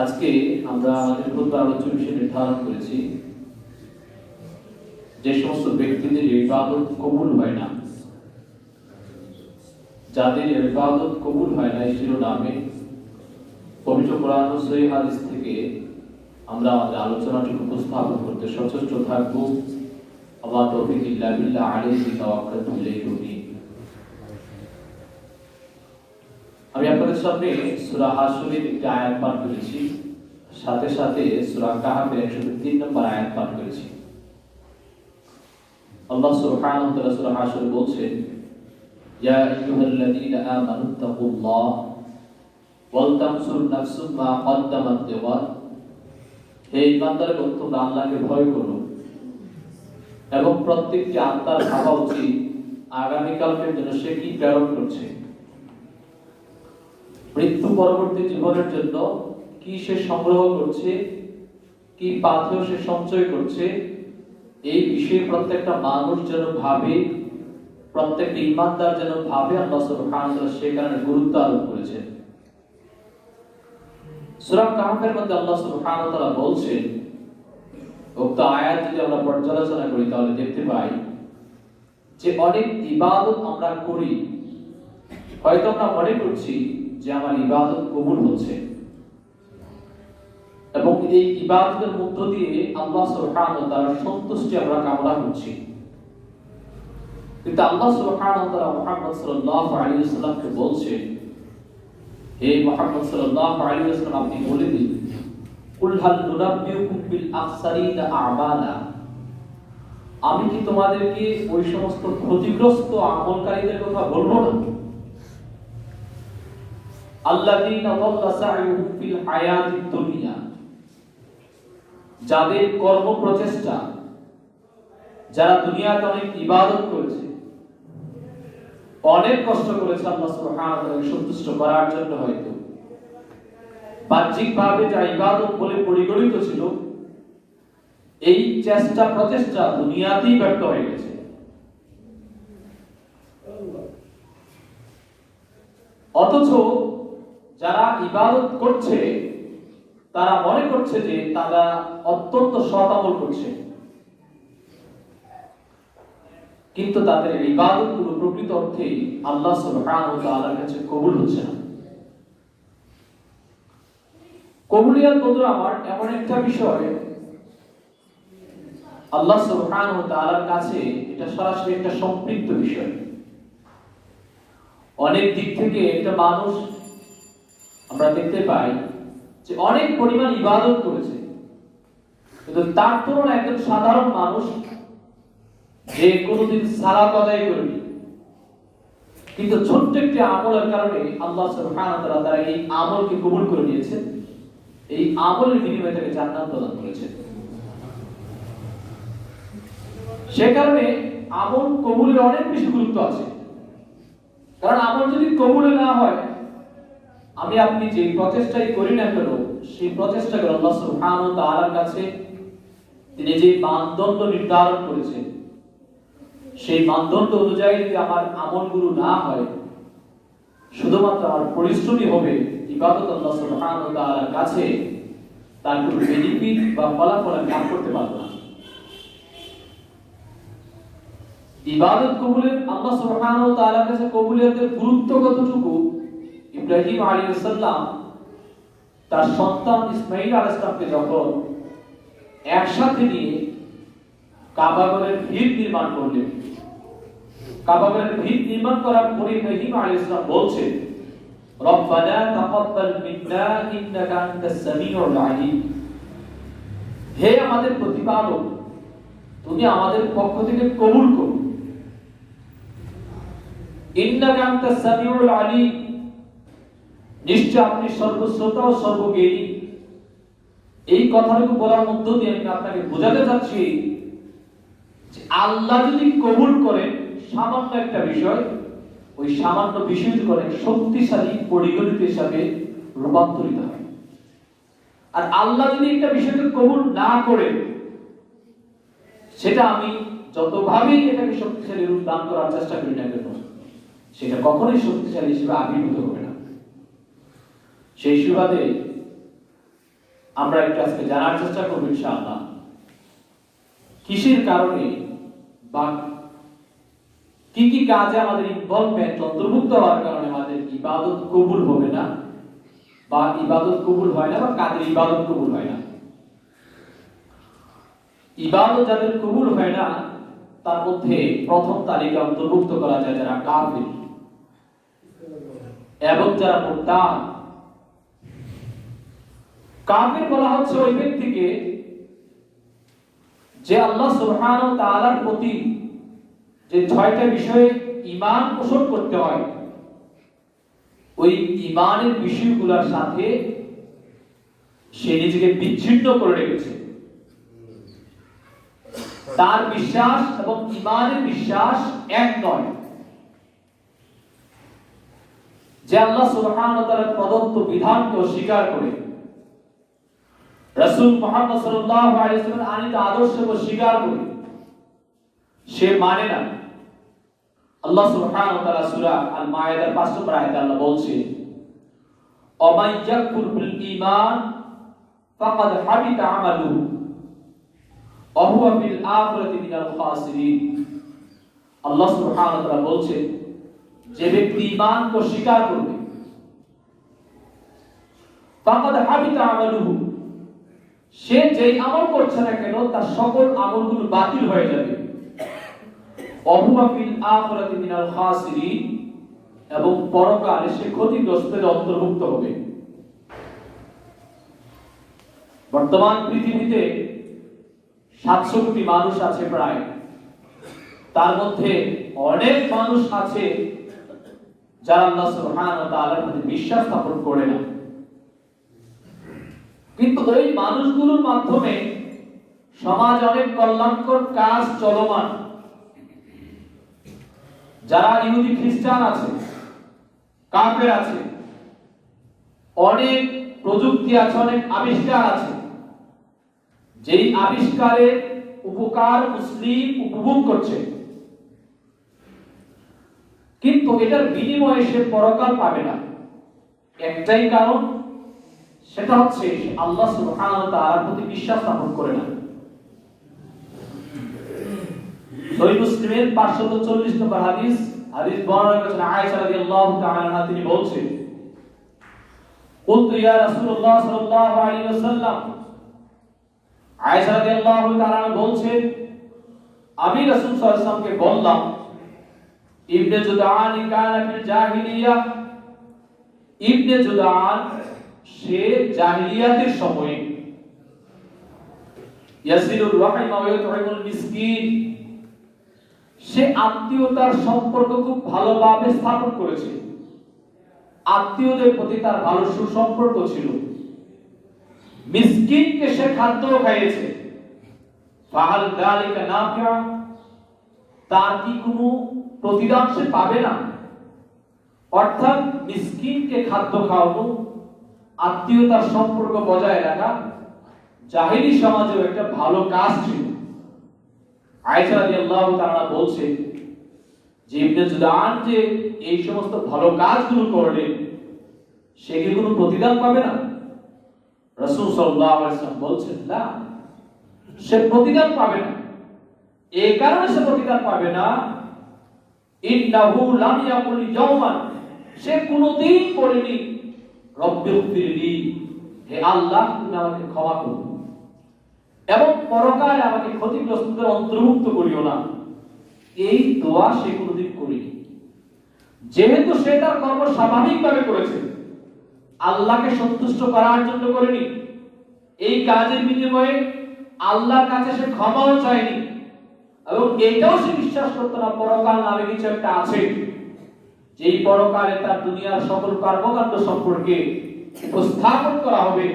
আজকে আমরা আমাদের খুতবা আলোচ্য বিষয় নির্ধারণ করেছি যে সমস্ত ব্যক্তিদের ইবাদত কবুল হয় না, যাদের ইবাদত কবুল হয় না এই শিরোনামে পবিত্র কোরআন ও সহিহ হাদিস থেকে আমরা আমাদের আলোচনাটি উপস্থাপন করতে সচেষ্ট থাকব। আল্লাহ তৌফিক ইল্লা বিল্লাহ আলাইহি তাওয়াক্কালতু ইলাইহি উনীব। আমি আপনাদের সামনে সূরা হাশরের একটি আয়াত পাঠ করেছি, সাথে সাথে সূরা কাহাফের 103 নম্বর আয়াত পাঠ করেছি। আল্লাহ সুবহানাহু ওয়া তাআলা সূরা হাশরে বলছেন, ইয়া আইয়ুহাল্লাযীনা আমানুত্তাকুল্লাহ ওয়াল তানসুর নাফসুম মা কদ্দামাত লিগাদ। হে ঈমানদারগণ, তোমরা আল্লাহকে ভয় করো এবং প্রত্যেকটি আত্মার ভাবা উচিত আগামীকালকের জন্য সে কি প্রেরণ করছে, মৃত্যু পরবর্তী জীবনের জন্য কি সে সংগ্রহ করছে, কি পাথেয় সে সঞ্চয় করছে। এই বিষয়ে প্রত্যেকটা মানুষ যেন ভাবে, প্রত্যেকটা ঈমানদার যেন ভাবে। আল্লাহ সুবহানাহু ওয়া তাআলা সে কারণে গুরুত্ব আরোপ করেছেন। সূরা কাহফের মধ্যে আল্লাহ সুবহানাহু ওয়া তাআলা বলছেন, উক্ত আয়াত যদি আমরা পর্যালোচনা করি তাহলে দেখতে পাই যে অনেক ইবাদত আমরা করি, হয়তো আমরা মনে করছি যে আমার ইবাদত কবুল হচ্ছে এবং এই ইবাদতের মধ্য দিয়ে আল্লাহ সুবহানাহু ওয়া তাআলার সন্তুষ্টি আমরা কামনা করছি, কিন্তু আল্লাহ সুবহানাহু ওয়া তাআলা মুহাম্মদ সাল্লাল্লাহু আলাইহি ওয়াসাল্লামকে বলছেন, হে মুহাম্মদ সাল্লাল্লাহু আলাইহি ওয়াসাল্লাম, আপনি বলে দিন, কুল হাল নুনাব্বিউকুম বিল আখসারিনা আমালা। আমি কি তোমাদেরকে ওই সমস্ত ক্ষতিগ্রস্ত আমলকারীদের কথা বলবো না? আল্লাযীনা দাল্লা সা'য়ুহুম ফিল হায়াতিদ দুনিয়া, যাদের কর্ম প্রচেষ্টা, যারা দুনিয়াতে অনেক ইবাদত করেছে, অনেক কষ্ট করেছে আল্লাহ সুবহানাহু ওয়া তাআলাকে সন্তুষ্ট করার জন্য, হয়তো বাহ্যিকভাবে যা ইবাদত বলে পরিগণিত ছিল, এই চেষ্টা প্রচেষ্টা দুনিয়াতেই ব্যর্থ হয়ে গেছে। অথচ যারা ইবাদত করছে তারা মনে করছে যে তারা অত্যন্ত সৎ আমল করছে, কিন্তু তাদের ইবাদতগুলো প্রকৃত অর্থে আল্লাহ সুবহানাহু ওয়া তাআলার কাছে কবুল হচ্ছে না। কবুলিয়াত বন্ধুরা আমার এমন একটা বিষয়, আল্লাহ সুবহানাহু ওয়া তাআলার কাছে এটা সরাসরি একটা সম্পৃক্ত বিষয়। অনেক দিক থেকে একটা মানুষ আমরা দেখতে পাই যে অনেক পরিমাণ ইবাদত করেছে, কিন্তু তার তুলনায় একজন সাধারণ মানুষ যে কোনোদিন সালাত আদায় করেনি, কিন্তু ছোট্ট একটি আমলের কারণে আল্লাহ সুবহানাহু ওয়া তাআলা তার এই আমলকে কবুল করে নিয়েছেন, এই আমলের বিনিময়ে তাকে জান্নাত প্রদান করেছেন। সে কারণে আমল কবুলের অনেক বেশি গুরুত্ব আছে, কারণ আমল যদি কবুল না হয়, আমি আপনি যে প্রচেষ্টাই করি না কেন, সেই প্রচেষ্টাকে আল্লাহ সুবহানাহু ওয়া তাআলার কাছে তিনি যে মানদণ্ড নির্ধারণ করেছেন, সেই মানদণ্ড অনুযায়ী যদি আমার আমলগুলো না হয়, শুধুমাত্র আমার পরিশ্রমই হবে, ইবাদত আল্লাহ সুবহানাহু ওয়া তাআলার কাছে তার কোনো বেনিফিট বা ফলাফল লাভ করতে পারবো না। ইবাদত কবুলের আল্লাহ সুবহানাহু ওয়া তাআলার কাছে কবুলিয়তের গুরুত্ব কতটুকু, ইব্রাহিম আলাইহিস সালাম তার সন্তান ইসমাঈল আলাইহিস সালামকে যখন একসাথে নিয়ে কাবা ঘরের ভিত নির্মাণ করলেন, কাবা ঘরের ভিত নির্মাণ করার পরে ইব্রাহিম আলাইহিস সালাম বলছেন, রব্বানা তাকাব্বাল মিন্না ইন্নাকা আনতাস সামিউল আলিম। হে আমাদের প্রতিপালক, তুমি আমাদের পক্ষ থেকে কবুল করো। ইন্নাকা আনতাস সামিউল আলিম, নিশ্চয় আপনি সর্বশ্রোতা ও সর্বজ্ঞানী। এই কথাটুকু বলার মধ্য দিয়ে আমি আপনাকে বোঝাতে চাচ্ছি যে আল্লাহ যদি কবুল করেন সামান্য একটা বিষয়, ওই সামান্য বিষয়টি অনেক শক্তিশালী পরিগণিত হিসাবে রূপান্তরিত হয়। আর আল্লাহ যদি একটা বিষয়কে কবুল না করে, সেটা আমি যতভাবেই এটাকে শক্তিশালী রূপ দান করার চেষ্টা করি না কেন, সেটা কখনোই শক্তিশালী হিসেবে আবির্ভূত হবে না। সেই সুবাদে আমরা একটু আজকে জানার চেষ্টা করব ইনশাআল্লাহ কিসের কারণে বা কি কি কাজে আমাদের ইনভলভমেন্ট অন্তর্ভুক্ত হওয়ার কারণে আমাদের ইবাদত কবুল হবে না বা ইবাদত কবুল হয় না বা কাদের ইবাদত কবুল হয় না। ইবাদত যাদের কবুল হয় না তার মধ্যে প্রথম তালিকা অন্তর্ভুক্ত করা যায় যারা কাফির এবং যারা মুরতাদ। কাফির বলা হচ্ছে ওই ব্যক্তিকে যে আল্লাহ সুবহানাহু ওয়া তাআলার প্রতি যে ৬টা বিষয়ে ঈমান পোষণ করতে হয় ওই ঈমানের বিষয়গুলোর সাথে সে নিজেকে বিচ্ছিন্ন করে রেখেছে। তার বিশ্বাস এবং ঈমানের বিশ্বাস এক নয়। যে আল্লাহ সুবহানাহু ওয়া তাআলার প্রদত্ত বিধানকে অস্বীকার করে, রাসূল মুহাম্মদ সাল্লাল্লাহু আলাইহি ওয়াসাল্লামের আনিত আদর্শকে অস্বীকার করে, সে মানে না। আল্লাহ সুবহানাহু ওয়া তাআলা সূরা আল মায়েদার ৫ নম্বর আয়াতে আল্লাহ বলছে, "ওয়া ইয়াকফুর বিল ঈমান ফাকাদ হাবিতা আমালুহু ওয়া হুয়া ফিল আখিরাতি মিনাল খাসিরিন।" আল্লাহ সুবহানাহু ওয়া তাআলা বলছে, যে ব্যক্তি ঈমানকে অস্বীকার করবে, ফাকাদ হাবিতা আমালুহু, সে যেই আমল করছে না কেন তার সকল আমলগুলো বাতিল হয়ে যাবে। ওয়া হুয়া ফিল আখিরাতি মিনাল খাসিরিন, এবং পরকালে সে ক্ষতিগ্রস্তদের অন্তর্ভুক্ত হবে। বর্তমান পৃথিবীতে ৭০০ কোটি মানুষ আছে প্রায়, তার মধ্যে অনেক মানুষ আছে যারা আল্লাহ সুবহানাহু ওয়া তাআলার প্রতি বিশ্বাস স্থাপন করে না। কিন্তু ওই মানুষগুলোর মাধ্যমে সমাজ অনেক কল্যাণকর কাজ চলমান। যারা ইহুদি খ্রিস্টান আছে, কাফের আছে, অনেক প্রযুক্তি আছে, অনেক আবিষ্কার আছে, যেই আবিষ্কারের উপকার মুসলিম উপভোগ করছে, কিন্তু এটার বিনিময়ে সে পরকাল পাবে না। একটাই কারণ, সেটা হচ্ছে আল্লাহ সুবহানাহু ওয়া তাআলার প্রতি বিশ্বাস স্থাপন করে না। সহিহ মুসলিমের ৫৪০ নম্বর হাদিস বর্ণনা করেছেন আয়েশা রাদিয়াল্লাহু তাআলা আনহা, তিনি বলছেন, কুলতু ইয়া রাসূলুল্লাহ সাল্লাল্লাহু আলাইহি ওয়াসাল্লাম, আয়েশা রাদিয়াল্লাহু তাআলা বলছেন, আমি রাসূল সাল্লাল্লাহু আলাইহি ওয়াসাল্লামকে বললাম, ইবনে জুদআন কানা ফিল জাহিলিয়া, ইবনে জুদআন সে জাহিলিয়াতের সময়ে ইয়াসিলুর রাহিমা ওয়া ইউতঈমুল মিসকিন, সে আত্মীয়তার সম্পর্ক খুব ভালোভাবে স্থাপন করেছে। আত্মীয়দের প্রতি তার ভালো সুসম্পর্ক ছিল। মিসকিনকে সে খাদ্য খাইয়েছে। ফাহাল যালিকা নাফিআ, তার কি কোনো প্রতিদান সে পাবে না? অর্থাৎ মিসকিনকে খাদ্য খাওয়ানো, আত্মীয়তার সম্পর্ক বজায় রাখা জাহেলি সমাজেও একটা ভালো কাজ ছিল। আয়েশা রাদিয়াল্লাহু তাআলা বলছে যে ইবনে জুদআন যে এই সমস্ত ভালো কাজগুলো করলেন, সে কি কোনো প্রতিদান পাবে না? রাসূল সাল্লাল্লাহু আলাইহি ওয়াসাল্লাম বলছেন, না, সে প্রতিদান পাবে না। এই কারণে সে প্রতিদান পাবে না, ইন্নাহু লাম ইয়াকুল ইয়াওমান, সে কোনোদিন বলেনি রব্বিগফিরলি, হে আল্লাহ তুমি আমাকে ক্ষমা করো এবং পরকালে আমাকে ক্ষতিগ্রস্তদের অন্তর্ভুক্ত করিও না। এই দোয়া সে কোনোদিন করেনি। যেহেতু সে তার কর্ম স্বাভাবিকভাবে করেছে, আল্লাহকে সন্তুষ্ট করার জন্য করেনি, এই কাজের বিনিময়ে আল্লাহর কাছে সে ক্ষমাও চায়নি, এবং এটাও সে বিশ্বাস করতো না পরকাল নামে কিছু একটা আছে, যেই পরকালে তার দুনিয়ার সকল কর্মকাণ্ড সম্পর্কে উপস্থাপন করা হবে।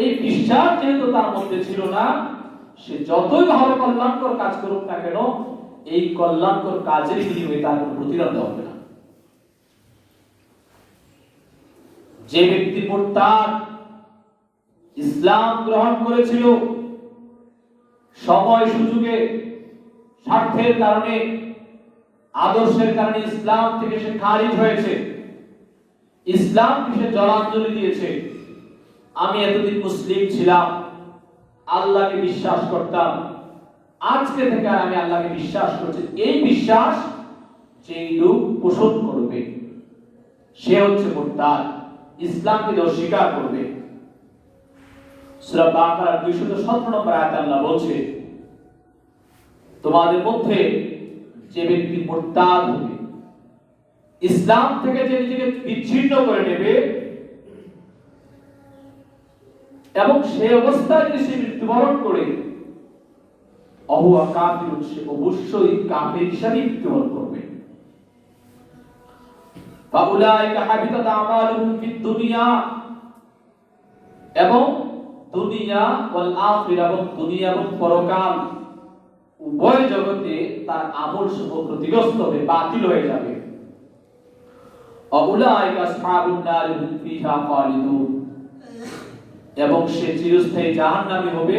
এই বিশ্বাস যেহেতু তার মধ্যে ছিল না, সে যতই ভালো কল্যাণকর কাজ করুক না কেন, এই কল্যাণকর কাজের বিনিময়ে তার কোনো প্রতিদান দেওয়া হবে না। যে ব্যক্তি মুরতাদ, ইসলাম গ্রহণ করেছিল, সময় সুযোগে স্বার্থের কারণে, আদর্শের কারণে ইসলাম থেকে সে খারিজ হয়েছে, ইসলামকে সে জলাঞ্জলি দিয়েছে, আমি এতদিন মুসলিম ছিলাম, আল্লাহকে বিশ্বাস করতাম, আজকে থেকে আর আমি আল্লাহকে বিশ্বাস করছি, এই বিশ্বাস যেই লোক পোষণ করবে সে হচ্ছে মুরতাদ, ইসলামকে অস্বীকার করবে। সূরা বাকারা 217 নম্বর আয়াতে আল্লাহ বলছে, তোমাদের মধ্যে যে ব্যক্তি মুরতাদ হবে, ইসলাম থেকে যে নিজেকে বিচ্ছিন্ন করে নেবে এবং সে অবস্থায় যদি সে মৃত্যুবরণ করে, অহুয়া কাফিরুন, সে অবশ্যই কাফির হিসেবে মৃত্যুবরণ করবে। ফাউলাইকা হাবিতাত আমালুহুম ফিদ দুনিয়া, এবং দুনিয়া ওয়াল আখিরা, এবং দুনিয়া এবং পরকাল উভয় জগতে তার আমল সমূহ ক্ষতিগ্রস্ত হবে, বাতিল হয়ে যাবে। আউলাইকা আসহাবুন নার হুম ফিহা খালিদুন, এবং সে চিরস্থায়ী জাহান্নামী হবে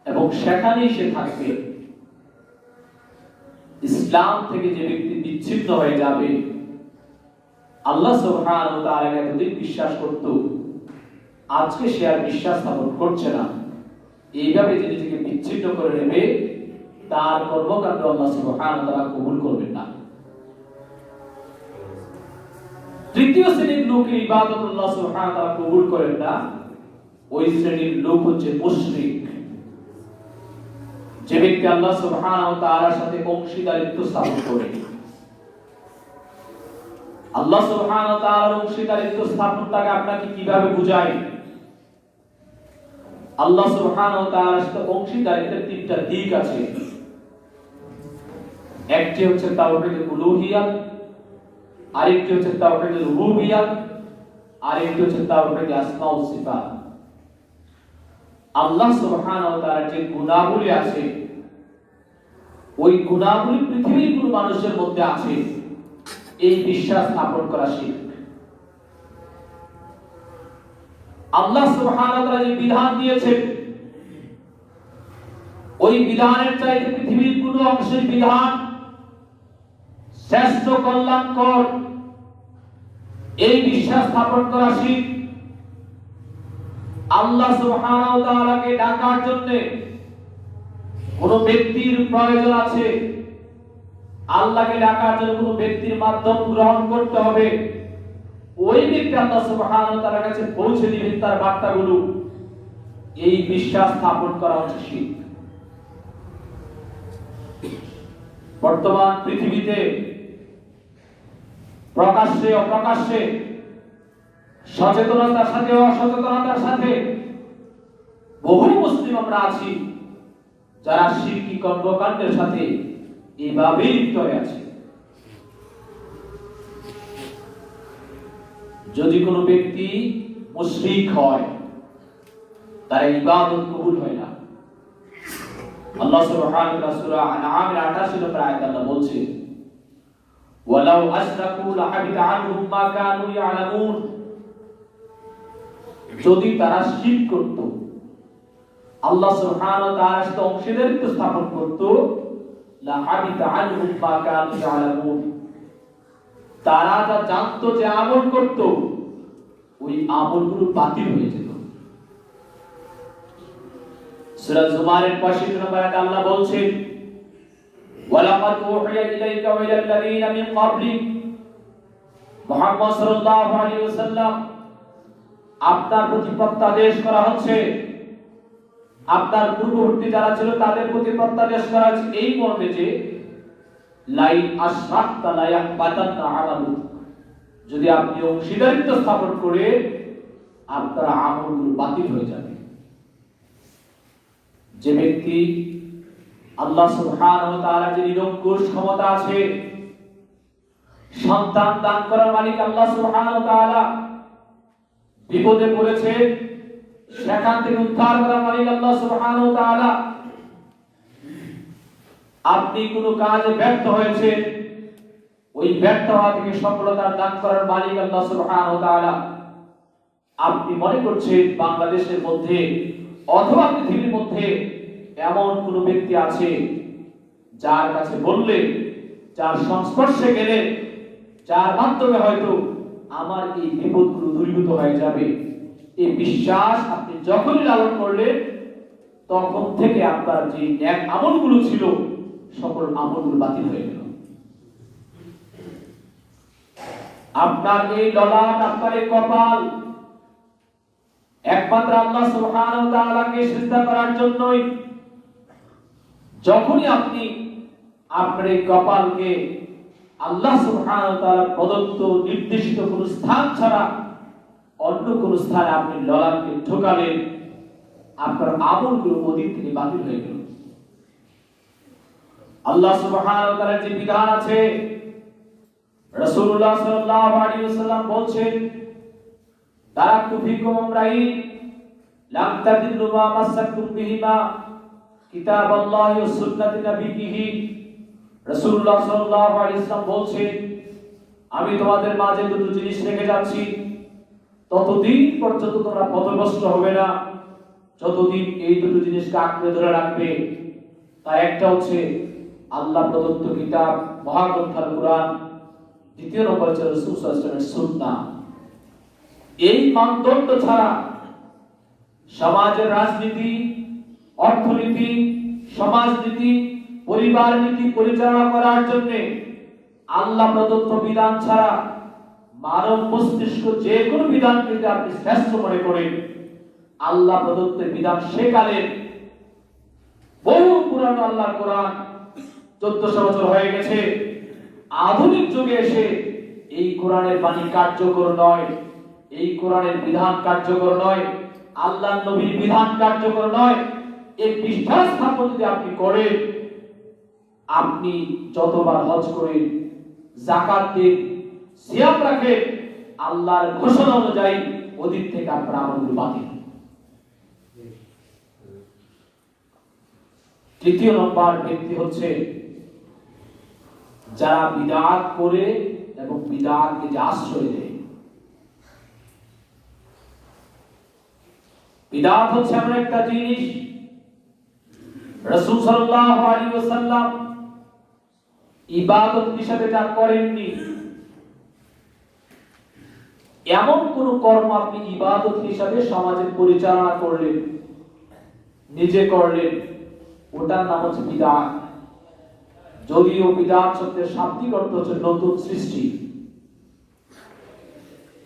এবং সেখানেই সে থাকবে। ইসলাম থেকে যে ব্যক্তি বিচ্ছিন্ন হয়ে যাবে, আল্লাহ সুবহানাহু ওয়া তাআলা এতদিন বিশ্বাস করত, আজকে সে আর বিশ্বাস স্থাপন করছে না, এইভাবে যে নিজেকে বিচ্ছিন্ন করে নেবে, তার কর্মকাণ্ড আল্লাহ সুবহানাহু ওয়া তাআলা কবুল করবেন না। তৃতীয় শ্রেণীর লোকের ইবাদত আল্লাহ সুবহানাহু ওয়া তাআলা কবুল করেন না, ওই শ্রেণীর লোক হচ্ছে মুশরিক। যে ব্যক্তি আল্লাহ সুবহানাহু ওয়া তাআলার সাথে অংশীদারিত্ব স্থাপন করে। আল্লাহ সুবহানাহু ওয়া তাআলার অংশীদারিত্ব স্থাপনটাকে আপনাকে কিভাবে বুঝাই? আল্লাহ সুবহানাহু ওয়া তাআলার সাথে অংশীদারিত্বের তিনটা দিক আছে। একটি হচ্ছে তাওহীদুল উলুহিয়াত, আরেকটি হচ্ছে তাওহীদুল রুবুবিয়াত, আরেকটি হচ্ছে তাওহীদুল আসমা ওয়া সিফাত। আল্লাহ সুবহানাহু ওয়া তাআলার যে গুণাবলী আছে, ওই গুণাবলী পৃথিবীর কোন মানুষের মধ্যে আছে, এই বিশ্বাস স্থাপন করা শিরক। আল্লাহ সুবহানাহু ওয়া তাআলা যে বিধান দিয়েছেন, ওই বিধানের চাইতে পৃথিবীর কোন অংশের বিধান শ্রেষ্ঠ, কল্যাণকর, এই বিশ্বাস স্থাপন করা শিরক। আল্লাহ সুবহানাহু ওয়া তাআলাকে ডাকার জন্য কোন ব্যক্তির প্রয়োজন আছে, আল্লাহকে ডাকার জন্য কোন ব্যক্তির মাধ্যম গ্রহণ করতে হবে, ওই ব্যক্তি আল্লাহ সুবহানাহু ওয়া তাআলার কাছে পৌঁছে দিবেন তার বার্তাগুলো, এই বিশ্বাস স্থাপন করা হচ্ছে শিরক। বর্তমান পৃথিবীতে প্রকাশ্যে অপ্রকাশ্যে, সচেতনতার সাথে অসচেতনতার সাথে বহু মুসলিম আমরা আছি যারা শিরকি কর্মকাণ্ডের সাথে এইভাবেই লিপ্ত হয়ে আছে। যদি কোনো ব্যক্তি মুশরিক হয়, তার ইবাদত কবুল হয় না। আল্লাহ সুবহানাহু ওয়া তাআলা সূরা আনআমের 88 নম্বর আয়াতে আল্লাহ বলছে, ওয়ালাউ আশরাকু লাহাবিতা আনহুম মা কানু ইয়ালামুন, যদি তারা শিরক করত, আল্লাহ সুবহানাহু ওয়া তাআলার সাথে অংশীদারিত্ব স্থাপন করত, লাহাবিতা আনহুম মা কানু ইয়ালামুন, তারা যা জানতো, যে আমল করত, ওই আমলগুলো বাতিল হয়ে যেত। সূরা জুমারের 65 নম্বর আয়াতে আল্লাহ বলছেন, ওয়ালাকাদ উহিয়া ইলাইকা ওয়া ইলাল্লাযীনা মিন ক্বাবলিক, মুহাম্মদ সাল্লাল্লাহু আলাইহি ওয়াসাল্লাম, আপনার প্রতি প্রত্যাদেশ করা হচ্ছে, আপনার পূর্ববর্তী যারা ছিল তাদের প্রতি প্রত্যাদেশ করা হচ্ছে এই মর্মে যে লাই আশরাকতা লা ইয়াহবাতান্না আমালুক, যদি আপনি অংশীদারিত্ব স্থাপন করে আপনার আমলগুলো বাতিল হয়ে যাবে। যে ব্যক্তি আল্লাহ সুবহানাহু ওয়া তাআলার যে নিরঙ্কুশ ক্ষমতা আছে, সন্তান দান করার মালিক আল্লাহ সুবহানাহু ওয়া তাআলা, বিপদে পড়েছে সেখান থেকে উদ্ধার করার মালিক আল্লাহ সুবহানাহু ওয়া তাআলা, আপনি কোনো কাজে ব্যর্থ হয়েছে, ওই ব্যর্থ হওয়া থেকে সফলতা দান করার মালিক আল্লাহ সুবহানাহু ওয়া তাআলা, আপনি মনে করছেন বাংলাদেশের মধ্যে অথবা পৃথিবীর মধ্যে এমন কোন ব্যক্তি আছে যার কাছে বললে, যার সংস্পর্শে গেলে, যার মাধ্যমে হয়তো আমার এই বিপদগুলো দূরীভূত হয়ে যাবে, এই বিশ্বাস আপনি যখনই লালন করলেন তখন থেকে আপনার যে নেক আমলগুলো ছিল সকল আমলগুলো বাতিল হয়ে গেল। আপনার এই ললাট, আপনার এই কপাল একমাত্র আল্লাহ সুবহানাহু ওয়া তাআলাকে সিজদা করার জন্যই। যখনই আপনি আপনার এই কপালকে আল্লাহ সুবহানাহু ওয়া তাআলা প্রদত্ত নির্দেশিত কোন স্থান ছাড়া অন্য কোন স্থানে আপনি ললাটকে ঢোকালেন, আপনার আমলগুলো ওদিক থেকে বাতিল হয়ে গেল। আল্লাহ সুবহানাহু ওয়া তাআলার যে বিধান আছে, রাসূলুল্লাহ সাল্লাল্লাহু আলাইহি ওয়াসাল্লাম বলছেন, তারাকতু ফিকুম আমরাইন লাম তাদিল্লু মা মাসাকতুম বিহিমা কিতাবাল্লাহি ওয়া সুন্নাতি নাবিয়িহি। রাসূলুল্লাহ সাল্লাল্লাহু আলাইহি ওয়াসাল্লাম বলছেন, আমি তোমাদের মাঝে দুটো জিনিস রেখে যাচ্ছি, ততদিন পর্যন্ত তোমরা পথভ্রষ্ট হবে না যতদিন এই দুটো জিনিসকে আঁকড়ে ধরে রাখবে। তার একটা হচ্ছে আল্লাহ প্রদত্ত কিতাব মহাগ্রন্থ আল কুরআন, দ্বিতীয় নম্বর হচ্ছে রাসূল সাল্লাল্লাহু আলাইহি ওয়াসাল্লামের সুন্নাহ। এই মানদণ্ড ছাড়া সমাজের রাজনীতি, অর্থনীতি, সমাজনীতি, পরিবার নীতি পরিচালনা করার জন্য আল্লাহ প্রদত্ত বিধান ছাড়া মানব মস্তিষ্ক যে কোনো বিধানকে যদি আপনি শ্রেষ্ঠ মনে করেন, আল্লাহ প্রদত্ত বিধান সেকালের বহু পুরানো আল্লাহর কোরআন 1400 বছর হয়ে গেছে। আধুনিক যুগে এসে এই কোরআনের বাণী কার্যকর নয়, এই কোরআনের বিধান কার্যকর নয়, আল্লাহর নবীর বিধান কার্যকর নয়, এই বিশ্বাস স্থাপন যদি আপনি করেন, আপনি যতবার হজ করেন, যাকাত দেন, সিয়াম রাখেন, আল্লাহর ঘোষণা অনুযায়ী ওদিক থেকে আপনার আমলগুলো বাতিল। তৃতীয় নম্বর ব্যক্তি হচ্ছে যারা বিদআত করে এবং বিদআতকে যে আশ্রয় দেয়। বিদআত হচ্ছে এমন একটা জিনিস, রাসূল সাল্লাল্লাহু আলাইহি ওয়াসাল্লাম ইবাদত হিসেবে যা করেননি, এমন কোন কর্ম আপনি ইবাদত হিসেবে সমাজের পরিচালনা করলেন, নিজে করলেন, ওটার নাম হচ্ছে বিদআত। যদিও বিদআত শব্দের শাব্দিক অর্থ হচ্ছে নতুন সৃষ্টি।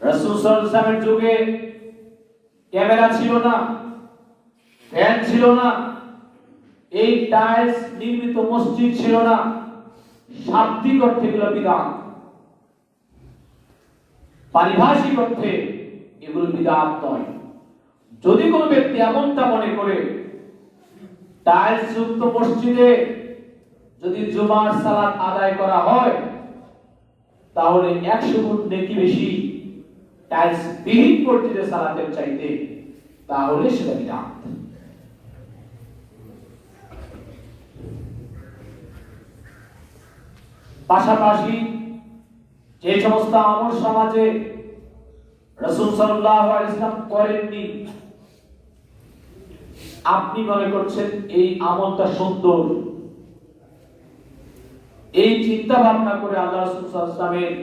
রাসূল সাল্লাল্লাহু আলাইহি ওয়াসাল্লামের যুগে ক্যামেরা ছিল না, ফ্যান ছিল না, এই টাইলস নির্মিত মসজিদ ছিল না। শাব্দিক অর্থে এগুলো বিদআত, পারিভাষিক অর্থে এগুলো বিদআত নয়। যদি কোনো ব্যক্তি এমনটা মনে করে টাইলস যুক্ত মসজিদে যদি জুমার সালাত আদায় করা হয় তাহলে 100 গুণ নেকি বেশি টাইলস বিহীন মসজিদে সালাতের চাইতে, তাহলে সেটা বিদআত। পাশাপাশি যে সমস্ত আমল সমাজে রাসূল সাল্লাল্লাহু আলাইহি ওয়াসাল্লাম করেননি, আপনি মনে করছেন এই আমলটা সুন্দর, এই চিন্তা ভাবনা করে আল্লাহ রাসূল সাল্লাল্লাহু আলাইহি ওয়াসাল্লামের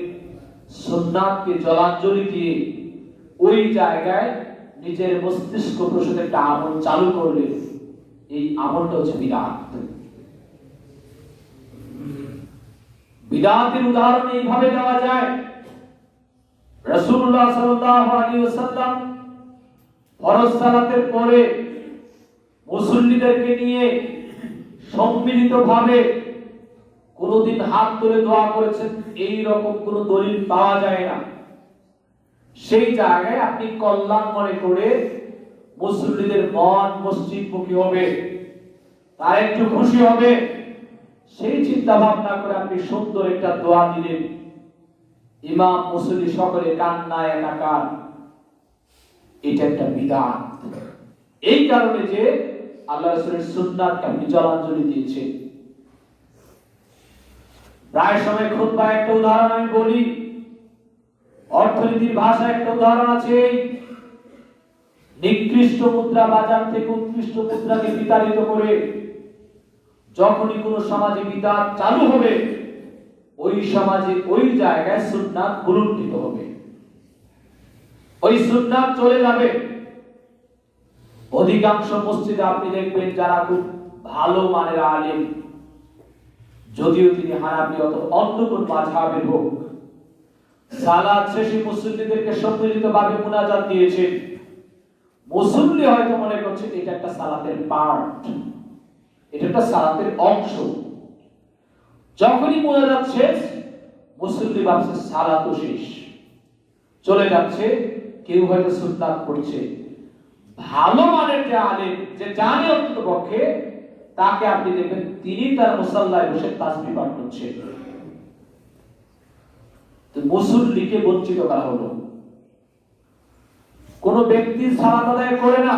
সুন্নাতকে জলাঞ্জলি দিয়ে ওই জায়গায় নিজের মস্তিষ্ক প্রসূত একটা আমল চালু করলেন, এই আমলটা হচ্ছে বিদআত। বিদআতের উদাহরণ এইভাবে দেওয়া যায়, রাসূলুল্লাহ সাল্লাল্লাহু আলাইহি ওয়াসাল্লাম ফরজ সালাতের পরে মুসল্লিদেরকে নিয়ে সম্মিলিতভাবে কোনদিন হাত তুলে দোয়া করেছেন, এই রকম কোন দলিল পাওয়া যায় না। সেই জায়গায় আপনি কল্যাণ মনে করে মুসল্লিদের মন মসজিদমুখী হবে, তারা একটু খুশি হবে, সেই চিন্তা ভাবনা করে আপনি সুন্দর একটা দোয়া দিলেন, ইমাম মুসল্লি সকলে কান্নায় একাকার, এটা একটা বিদআত। এই কারণে যে আল্লাহ রাসূলের সুন্নাতকে আপনি জলাঞ্জলি দিয়েছেন। প্রায় সময় খুতবায় একটা উদাহরণ আমি বলি, অর্থনীতির ভাষায় একটা উদাহরণ আছে, নিকৃষ্ট মুদ্রা বাজার থেকে উৎকৃষ্ট মুদ্রাকে বিতাড়িত করে যখনই কোন সমাজে বিদআত চালু হবে, ওই সমাজে ওই জায়গায় সুন্নাত পুনরুত্থিত হবে, ওই সুন্নাত চলে যাবে। অধিকাংশ মসজিদে আপনি দেখবেন যারা খুব ভালো মানের আলেম, যদিও তিনি হানাফি অথবা অন্য কোন মাযহাবের হোক, সালাত শেষে মুসল্লিদেরকে সম্মিলিতভাবে মুনাজাত দিয়েছেন। মুসল্লি হয়তো মনে করছে এটা একটা সালাতের পার্ট, এটা একটা সালাতের অংশ। যখনই মুনাজাত শেষ, মুসল্লি ভাবছে সালাতও শেষ, চলে যাচ্ছে। কেউ হয়তো সুন্নাত পড়ছে। ভালো মানের যে আলেম, যে জানে অন্তত পক্ষে, তাকে আপনি দেখবেন তিনি তার মুসাল্লায় বসে তাসবিহ পাঠ করছেন। তো মুসল্লিকে বঞ্চিত করা হলো। কোন ব্যক্তি সালাত আদায় করে না,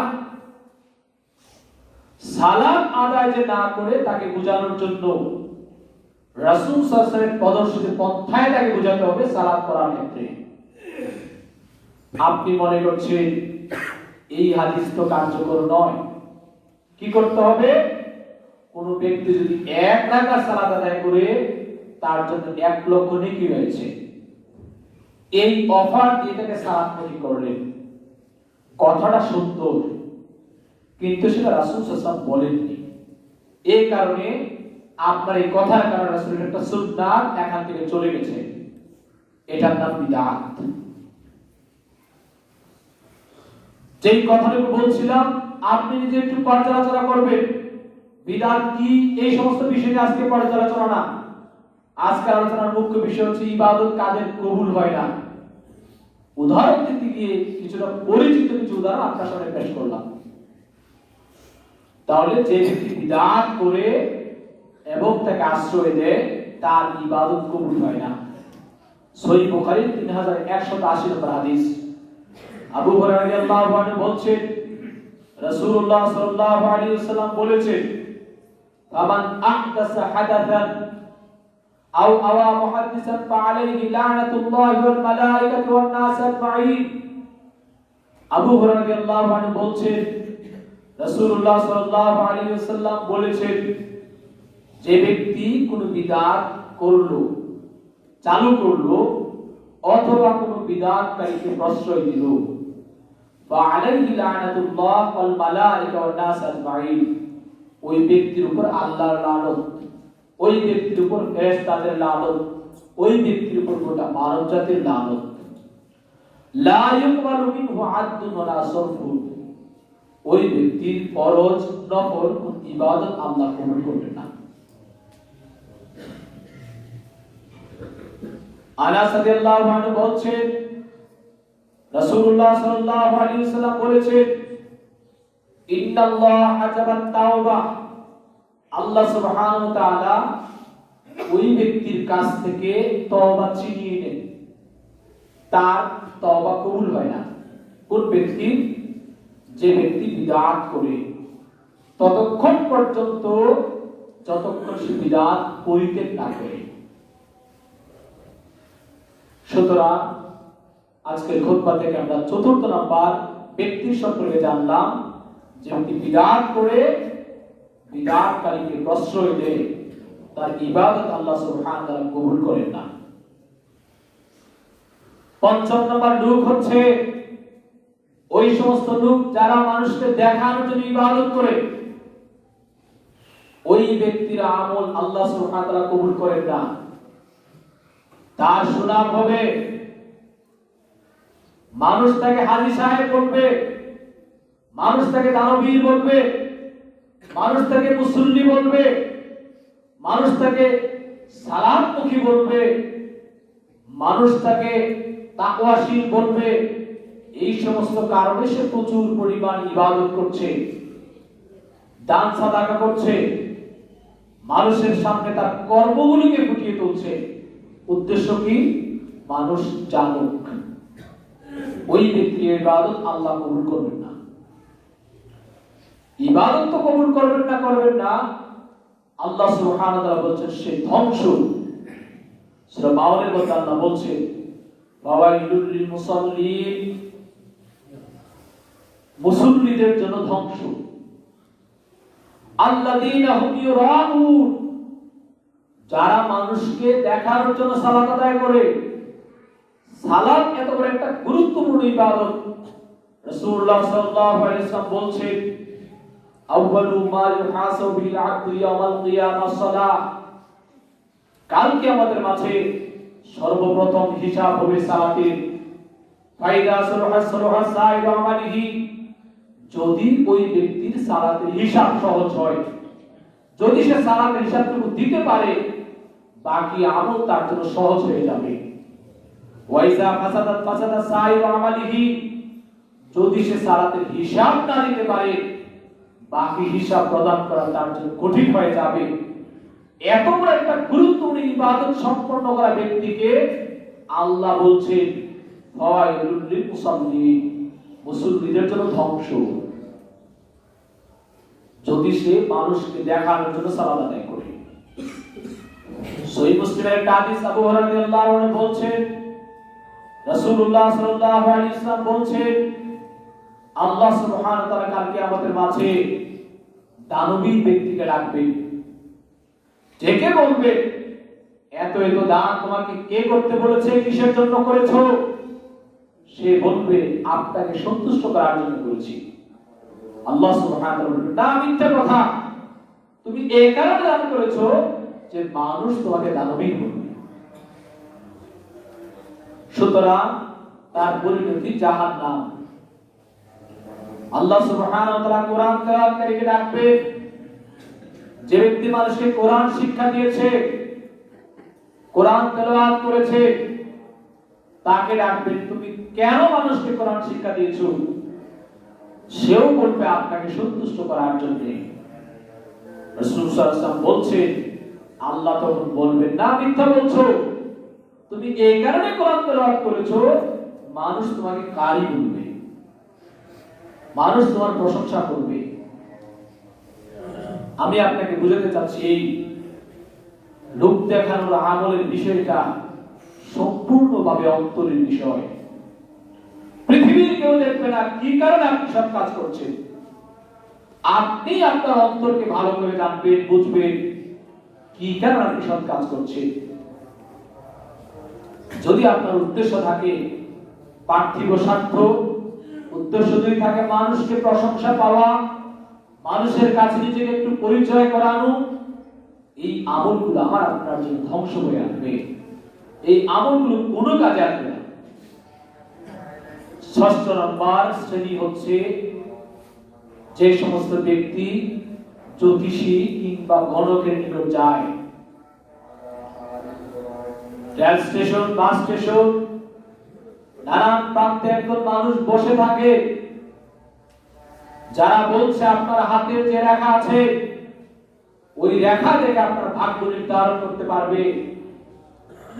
সালাত আদায় যে না করে তাকে বোঝানোর জন্য রাসূল সাল্লাল্লাহু আলাইহি ওয়াসাল্লামের প্রদর্শিত পন্থায় তাকে বোঝাতে হবে সালাত করার ক্ষেত্রে। আপনি মনে করছেন এই হাদিস তো কার্যকর নয়, কি করতে হবে? কোন ব্যক্তি যদি 1 রাকাত সালাত আদায় করে তার জন্য 1 লক্ষ নেকি হয়েছে, এই অফার দিয়ে তাকে সালাত নেকি করলেন। কথাটা সুন্দর, কিন্তু সেটা রাসূল সাল্লাল্লাহু আলাইহি ওয়াসাল্লাম বলেননি। এই কারণে আপনার এই কথার কারণে রাসূলের একটা সুন্নাত এখান থেকে চলে গেছে, এটার নাম বিদআত। যেই কথাটুকু বলছিলাম, আপনি নিজে একটু পর্যালোচনা করবেন বিদআত কি। এই সমস্ত বিষয় নিয়ে আজকে পর্যালোচনা না, আজকে আলোচনার মুখ্য বিষয় হচ্ছে ইবাদত কাদের কবুল হয় না। উদাহরণ দিতে গিয়ে কিছুটা পরিচিত কিছু উদাহরণ আপনার সামনে পেশ করলাম। তাহলে যে ব্যক্তি বিদআত করে এবং তাকে আশ্রয় দেয়, তার ইবাদত কবুল হয় না। সহিহ বুখারী 3180 নম্বর হাদিস। আবু হুরায়রা রাদিয়াল্লাহু আনহু বলছেন, রাসূলুল্লাহ সাল্লাল্লাহু আলাইহি ওয়াসাল্লাম বলেছেন, ফামান আহদাসা হাদাসান আও আওয়া মুহাদ্দিসান ফাআলাইহি লানাতুল্লাহি ওয়াল মালায়েকাতি ওয়ান নাস আজমাইন। আবু হুরায়রা রাদিয়াল্লাহু আনহু বলছেন, রাসূলুল্লাহ সাল্লাল্লাহু আলাইহি ওয়াসাল্লাম বলেছেন, যে ব্যক্তি কোন বিদআত করলো, চালু করলো, অথবা কোন বিদআতকারীকে প্রশ্রয় দিল, ফাআলাইহি লানাতুল্লাহ ওয়াল মালায়েকা ওয়ান নাস আজমাইন, ওই ব্যক্তির উপর আল্লাহর লানত, ওই ব্যক্তির উপর ফেরেশতাদের লানত, ওই ব্যক্তির উপর গোটা মানব জাতির লানত। লা ইউকবালু মিনহু আদলুন ওয়ালা সরফুন, ওই ব্যক্তির ফরজ নফল ইবাদত আল্লাহ কবুল করবেন না। আনাস রাদিয়াল্লাহু আনহু বলছেন, রাসূলুল্লাহ সাল্লাল্লাহু আলাইহি ওয়াসাল্লাম বলেছেন, ইন্নাল্লাহ হাজাবাত তাওবা, আল্লাহ সুবহানাহু ওয়া তাআলা ওই ব্যক্তির কাছ থেকে তওবা ছিনিয়ে নেন, তার তওবা কবুল হয় না। কোন ব্যক্তি? যে ব্যক্তি বিদআত করে ততক্ষণ পর্যন্ত যতক্ষণ সে বিদআত পরিত্যাগ না করে। সুতরাং আজকের খুতবা থেকে আমরা ৪র্থ নাম্বার ব্যক্তির সম্পর্কে জানলাম, যে ব্যক্তি বিদআত করে বিদআতকারীকে প্রশ্রয় দেয়, তার ইবাদত আল্লাহ সুবহানাহু ওয়া তাআলা কবুল করেন না। ৫ম নাম্বার লোক হচ্ছে ওই সমস্ত লোক যারা মানুষকে দেখানোর জন্য ইবাদত করে, ওই ব্যক্তির আমল আল্লাহ সুবহানাহু ওয়া তাআলা কবুল করেন না। তার সুনাম হবে, মানুষ তাকে হাজী সাহেব বলবে, মানুষ তাকে দানবীর বলবে, মানুষ তাকে মুসল্লি বলবে, মানুষ তাকে সালাতমুখী বলবে, মানুষ তাকে তাকওয়াশীল বলবে। এই সমস্ত কারণে সে প্রচুর পরিমাণ ইবাদত করছে, দান সাদাকা করছে, মানুষের সামনে তার কর্মগুলোকে ফুটিয়ে তুলছে। উদ্দেশ্য কি? মানুষ জানুক। ওই ব্যক্তির ইবাদত আল্লাহ কবুল করবেন না। ইবাদত তো কবুল করবেন না, আল্লাহ সুবহানাহু ওয়া তাআলা বলেন সে ধ্বংস। সূরা মাউনের মধ্যে আল্লাহ বলছেন, ফাওয়াইলুল লিল মুসাল্লিন, মুসল্লিদের জন্য ধ্বংস। আল্লাযীনা হুম ইউরাউন, যারা মানুষকে দেখানোর জন্য সালাত আদায় করে। সালাত এত বড় একটা গুরুত্বপূর্ণ ইবাদত, রাসূলুল্লাহ সাল্লাল্লাহু আলাইহি ওয়াসাল্লাম বলছেন, আউয়ালু মা ইউহাসাবু বিল আবদু ইয়াওমাল কিয়ামাহ সালাহ। কাল কিয়ামতের মাঠে সর্বপ্রথম হিসাব হবে সালাতের। ফাইদা সালাহা সালাহা সাইরু আমালিহি, যদি ওই ব্যক্তির সালাতের হিসাব সহজ হয়, যদি সে সালাতের হিসাবটুকু দিতে পারে, বাকি আমল তার জন্য সহজ হয়ে যাবে। ওয়াইজা ফাসাদাত ফাসাদা সাইরু আমালিহি, যদি সে সালাতের হিসাব না দিতে পারে, বাকি হিসাব প্রদান করা তার জন্য কঠিন হয়ে যাবে। এত বড় একটা গুরুত্বপূর্ণ ইবাদত সম্পন্ন করা ব্যক্তিকে আল্লাহ বলছেন ফাওয়াইলুল লিল মুসাল্লিন, মুসল্লিদের জন্য ধ্বংস, যদি সে মানুষকে দেখানোর জন্য সালাত আদায় করে। সহিহ মুসলিমের একটা হাদিস, আবু হুরায়রা রাদিয়াল্লাহু আনহু বলছেন, রাসূলুল্লাহ সাল্লাল্লাহু আলাইহি ওয়াসাল্লাম বলছেন, আল্লাহ সুবহানাহু ওয়া তাআলা কাল কিয়ামতের মাঠে দানবী ব্যক্তিকে ডাকবেন, ডেকে বলবে, এত এত দান তোমাকে কে করতে বলেছে, কিসের জন্য করেছো? সে বলবে, আপনাকে সন্তুষ্ট করার জন্য করেছি। আল্লাহ সুবহানাহু ওয়া তাআলা বলবেন, না, মিথ্যা কথা, তুমি এই কারণে দান করেছো যে মানুষ তোমাকে দানবী বলবে। সুতরাং তার পরিণতি জাহান্নাম। আল্লাহ সুবহানাহু ওয়া তাআলা কোরআন তেলাওয়াতকারীকে ডাকবে, যে ব্যক্তি মানুষকে কোরআন শিক্ষা দিয়েছে, কোরআন তেলাওয়াত করেছে, তাকে ডাকবেন, তুমি কেন মানুষকে কোরআন শিক্ষা দিয়েছো? সেও বলবে, আপনাকে সন্তুষ্ট করার জন্য। রাসূল সাল্লাল্লাহু আলাইহি ওয়াসাল্লাম বলছেন, আল্লাহ তখন বলবেন, না, মিথ্যা বলছো, তুমি এই কারণে কোরআন তেলাওয়াত করেছো, মানুষ তোমাকে কারি বলবে, মানুষ তোমার প্রশংসা করবে। আমি আপনাকে বুঝাতে চাচ্ছি, এই লোক দেখানোর আমলের বিষয়টা সম্পূর্ণভাবে অন্তরের বিষয়। পৃথিবীর কেউ দেখবে না কি কারণে আপনি সব কাজ করছেন। আপনি আপনার অন্তরকে ভালো করে জানবেন, বুঝবেন কি কারণে আপনি সব কাজ করছেন। যদি আপনার উদ্দেশ্য থাকে পার্থিব স্বার্থ, উদ্দেশ্য যদি থাকে মানুষকে প্রশংসা পাওয়া, মানুষের কাছে নিজেকে একটু পরিচয় করানো, এই আমলগুলো আমার আপনার জন্য ধ্বংস হয়ে আসবে। এই আমলগুলো কোনো কাজে আসবে না। ষষ্ঠ নম্বর শ্রেণী হচ্ছে যে সমস্ত ব্যক্তি জ্যোতিষী কিংবা গণকের নিকট যায়। রেল স্টেশন, বাস স্টেশন, নানান প্রান্তে একজন মানুষ বসে থাকে, যারা বলছে আপনার হাতের যে রেখা আছে, ওই রেখা দেখে আপনার ভাগ্য নির্ধারণ করতে পারবে।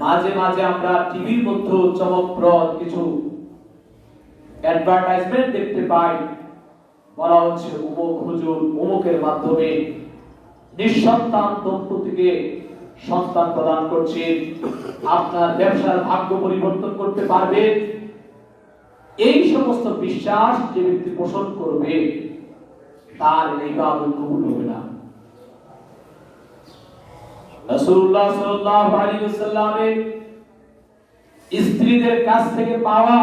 মাঝে মাঝে আমরা টিভির মধ্যে চমকপ্রদ কিছু অ্যাডভার্টাইজমেন্ট দেখতে পাই, বলা হচ্ছে অমুক হুজুর অমুকের মাধ্যমে নিঃসন্তান দম্পতিকে সন্তান প্রদান করছে, আপনার ব্যবসার ভাগ্য পরিবর্তন করতে পারবে। এই সমস্ত বিশ্বাস যে ব্যক্তি পোষণ করবে, তার ইবাদত কবুল হবে না। রাসূলুল্লাহ সাল্লাল্লাহু আলাইহি ওয়াসাল্লামের স্ত্রীদের কাছ থেকে পাওয়া,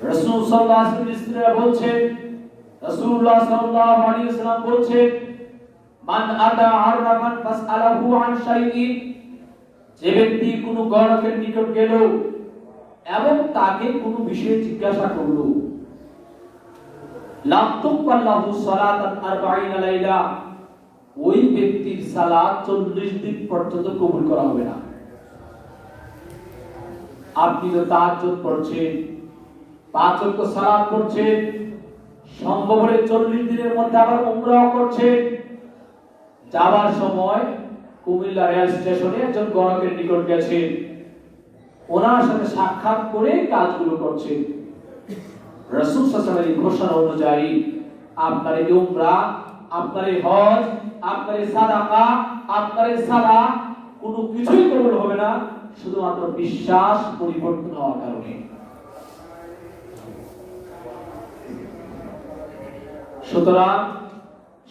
রাসূল সাল্লাল্লাহু আলাইহি ওয়াসাল্লাম স্ত্রীরা বলছেন, রাসূলুল্লাহ সাল্লাল্লাহু আলাইহি ওয়াসাল্লাম বলছেন, মান আতা আররাফান ফাসআলাহু আন শাইইন, যে ব্যক্তি কোনো গণকের নিকট গেল এবং তাকে কোনো বিষয়ে জিজ্ঞাসা করলো, লাম তুকবাল্লাহু সালাতান 40 লাইলা, ওই ব্যক্তির সালাত 40 দিন পর্যন্ত কবুল করা হবে না। আপনি তো তাহাজ্জুদ পড়ছেন, 5 ওয়াক্ত সালাত পড়ছেন, সম্ভব হলে 40 দিনের মধ্যে আবার উমরাও করছেন, যাওয়ার সময় কুমিল্লা রেল স্টেশনে একজন গণকের নিকট গেছেন, ওনার সাথে সাক্ষাৎ করে কাজগুলো করছেন। রাসূল সাল্লাল্লাহু আলাইহি ওয়াসাল্লামের ঘোষণা অনুযায়ী আপনার এই উমরা, আপনার এই হজ, আপনার এই সাদাকা, আপনার এই সালাত কোনো কিছুই কবুল হবে না, শুধুমাত্র বিশ্বাস পরিবর্তন হওয়ার কারণে। সুতরাং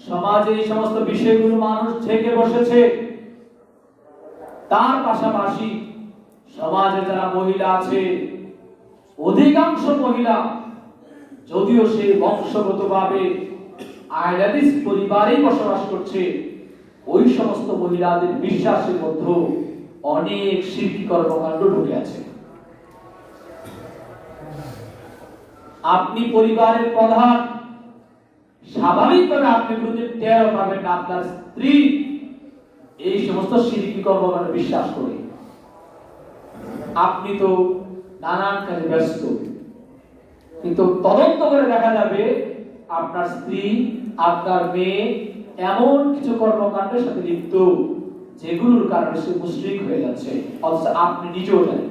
সমাজে এই সমস্ত বিষয়গুলো মানুষ ঢেকে বসেছে। তার পাশাপাশি সমাজে যারা মহিলা আছে, অধিকাংশ মহিলা যদিও সে বংশগতভাবে আহলে হাদিস পরিবারেই বসবাস করছে, ওই সমস্ত মহিলাদের বিশ্বাসের মধ্যে অনেক শিরকি কর্মকাণ্ড ঢুকে আছে। আপনি পরিবারের প্রধান, স্বাভাবিকভাবে আপনি কোনদিন টের পাবেন না আপনার স্ত্রী এই সমস্ত শিরকি কর্মকাণ্ডে বিশ্বাস করে। আপনি তো নানান কাজে ব্যস্ত, কিন্তু তদন্ত করে দেখা যাবে আপনার স্ত্রী, আপনার মেয়ে এমন কিছু কর্মকাণ্ডের সাথে লিপ্ত যেগুলোর কারণে সে মুশরিক হয়ে যাচ্ছে, অথচ আপনি নিজেও জানেন।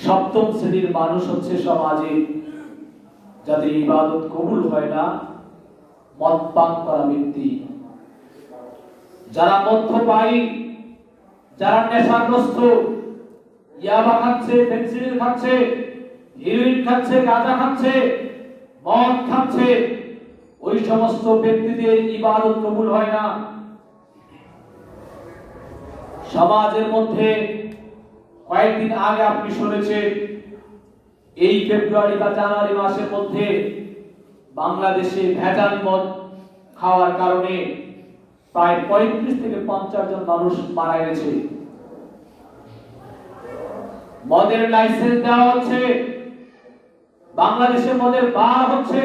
সপ্তম শ্রেণীর মানুষ হচ্ছে সমাজে যাদের ইবাদত কবুল হয় না, মদ পান করা ব্যক্তি, যারা মদ্যপায়ী, যারা নেশাগ্রস্ত, ইয়াবা খাচ্ছে, ফেন্সিডিল খাচ্ছে, হেরোইন খাচ্ছে, গাঁজা খাচ্ছে, মদ খাচ্ছে, ওই সমস্ত ব্যক্তিদের ইবাদত কবুল হয় না। সমাজের মধ্যে কয়েকদিন আগে আপনি শুনেছেন, এই ফেব্রুয়ারি বা জানুয়ারি মাসের মধ্যে বাংলাদেশে ভেজাল মদ খাওয়ার কারণে প্রায় 35 থেকে 50 জন মানুষ মারা গেছে। মদের লাইসেন্স দেওয়া হচ্ছে, বাংলাদেশে মদের বার হচ্ছে,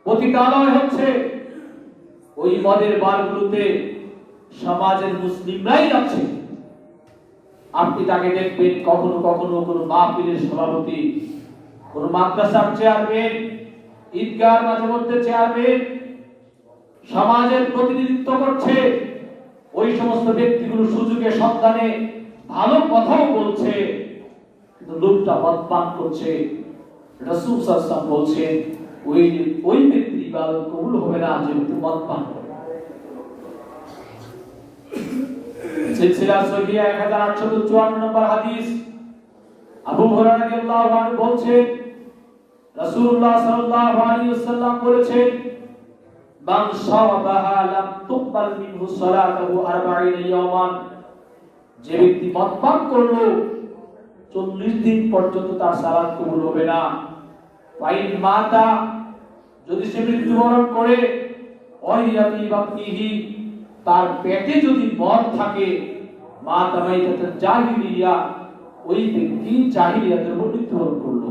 পতিতালয় হচ্ছে, ওই মদের বারগুলোতে সমাজের মুসলিমরাই যাচ্ছে। আপনি তাকে দেখবেন কখনো কখনো কোনো মাহফিলের সভাপতি, কোনো মাদ্রাসার চেয়ারম্যান, ঈদগাহর মাঝে মধ্যে চেয়ারম্যান, সমাজের প্রতিনিধিত্ব করছে। ওই সমস্ত ব্যক্তিগুলো সুযোগে সন্ধানে ভালো কথাও বলছে, কিন্তু লোকটা মদপান করছে। রাসূল সাল্লাল্লাহু আলাইহি ওয়াসাল্লাম বলছেন ওই ব্যক্তির ইবাদত কবুল হবে না যে ব্যক্তি মদপান করে। সিলসিলা সহিহ 1854 নম্বর হাদিস, আবু হুরায়রা রাদিয়াল্লাহু আনহু বলছেন, রাসূলুল্লাহ সাল্লাল্লাহু আলাইহি ওয়াসাল্লাম বলেছেন, মান শারাবাহা লাম তুকবাল মিনহু সালাতুহু 40 ইয়াওমান, যে ব্যক্তি মদ পান করলো 40 দিন পর্যন্ত তার সালাত কবুল হবে না। ফাইন মাতা, যদি সে মৃত্যুবরণ করে, ওয়াইয়াতি বাতিহি, তার পেটে যদি মদ থাকে, মাতা মাইতাত জাহিলিয়া, ওই ব্যক্তি জাহিলিয়াতের মৃত্যুবরণ করলো।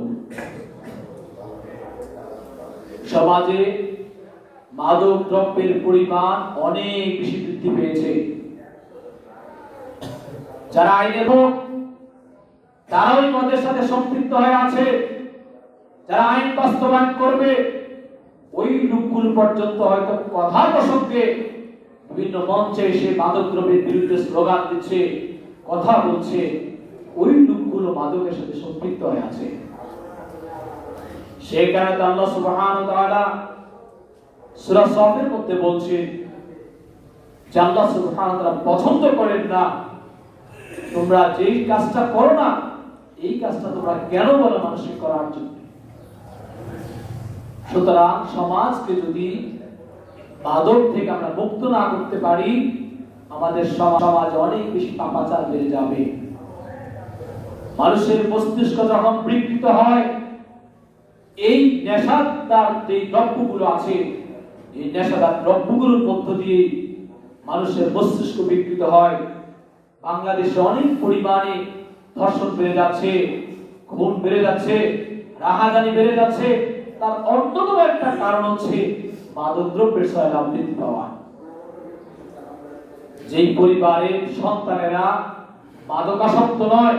সমাজে মাদক দ্রব্যের পরিমাণ অনেক বেশি বৃদ্ধি পেয়েছে। যারা আইনের হোক তারা ওই মদের সাথে সম্পৃক্ত হয়ে আছে। যারা আইন বাস্তবায়ন করবে, ওই লোকগুলো পর্যন্ত হয়তো কথা প্রসঙ্গে বিভিন্ন মঞ্চে এসে মাদক দ্রব্যের বিরুদ্ধে স্লোগান দিচ্ছে, কথা বলছে, ওই লোকগুলো মাদকের সাথে সম্পৃক্ত হয়ে আছে। সেই কারণে আল্লাহ সুবহানাহু ওয়া তাআলা সূরা সাফের মধ্যে বলছেন যে আল্লাহ সুবহানাহু ওয়া তাআলা পছন্দ করেন না তোমরা যেই কাজটা করো না, এই কাজটা তোমরা কেন বলো মানুষকে করার জন্য। সুতরাং সমাজকে যদি মাদক থেকে আমরা মুক্ত না করতে পারি, আমাদের সমাজ অনেক বেশি পাপাচার বেড়ে যাবে। মানুষের মস্তিষ্ক যখন বিকৃত হয়, এই নেশাদার যে দ্রব্যগুলো আছে, এই নেশাদার দ্রব্যগুলোর মধ্য দিয়ে মানুষের মস্তিষ্ক বিকৃত হয়। বাংলাদেশে অনেক পরিমাণে ধর্ষণ বেড়ে যাচ্ছে, খুন বেড়ে যাচ্ছে, রাহাজানি বেড়ে যাচ্ছে। তার অন্যতম একটা কারণ হচ্ছে মাদকদ্রব্যের সহায়তা বৃদ্ধি পাওয়া। যেই পরিবারের সন্তানেরা মাদকাসক্ত নয়,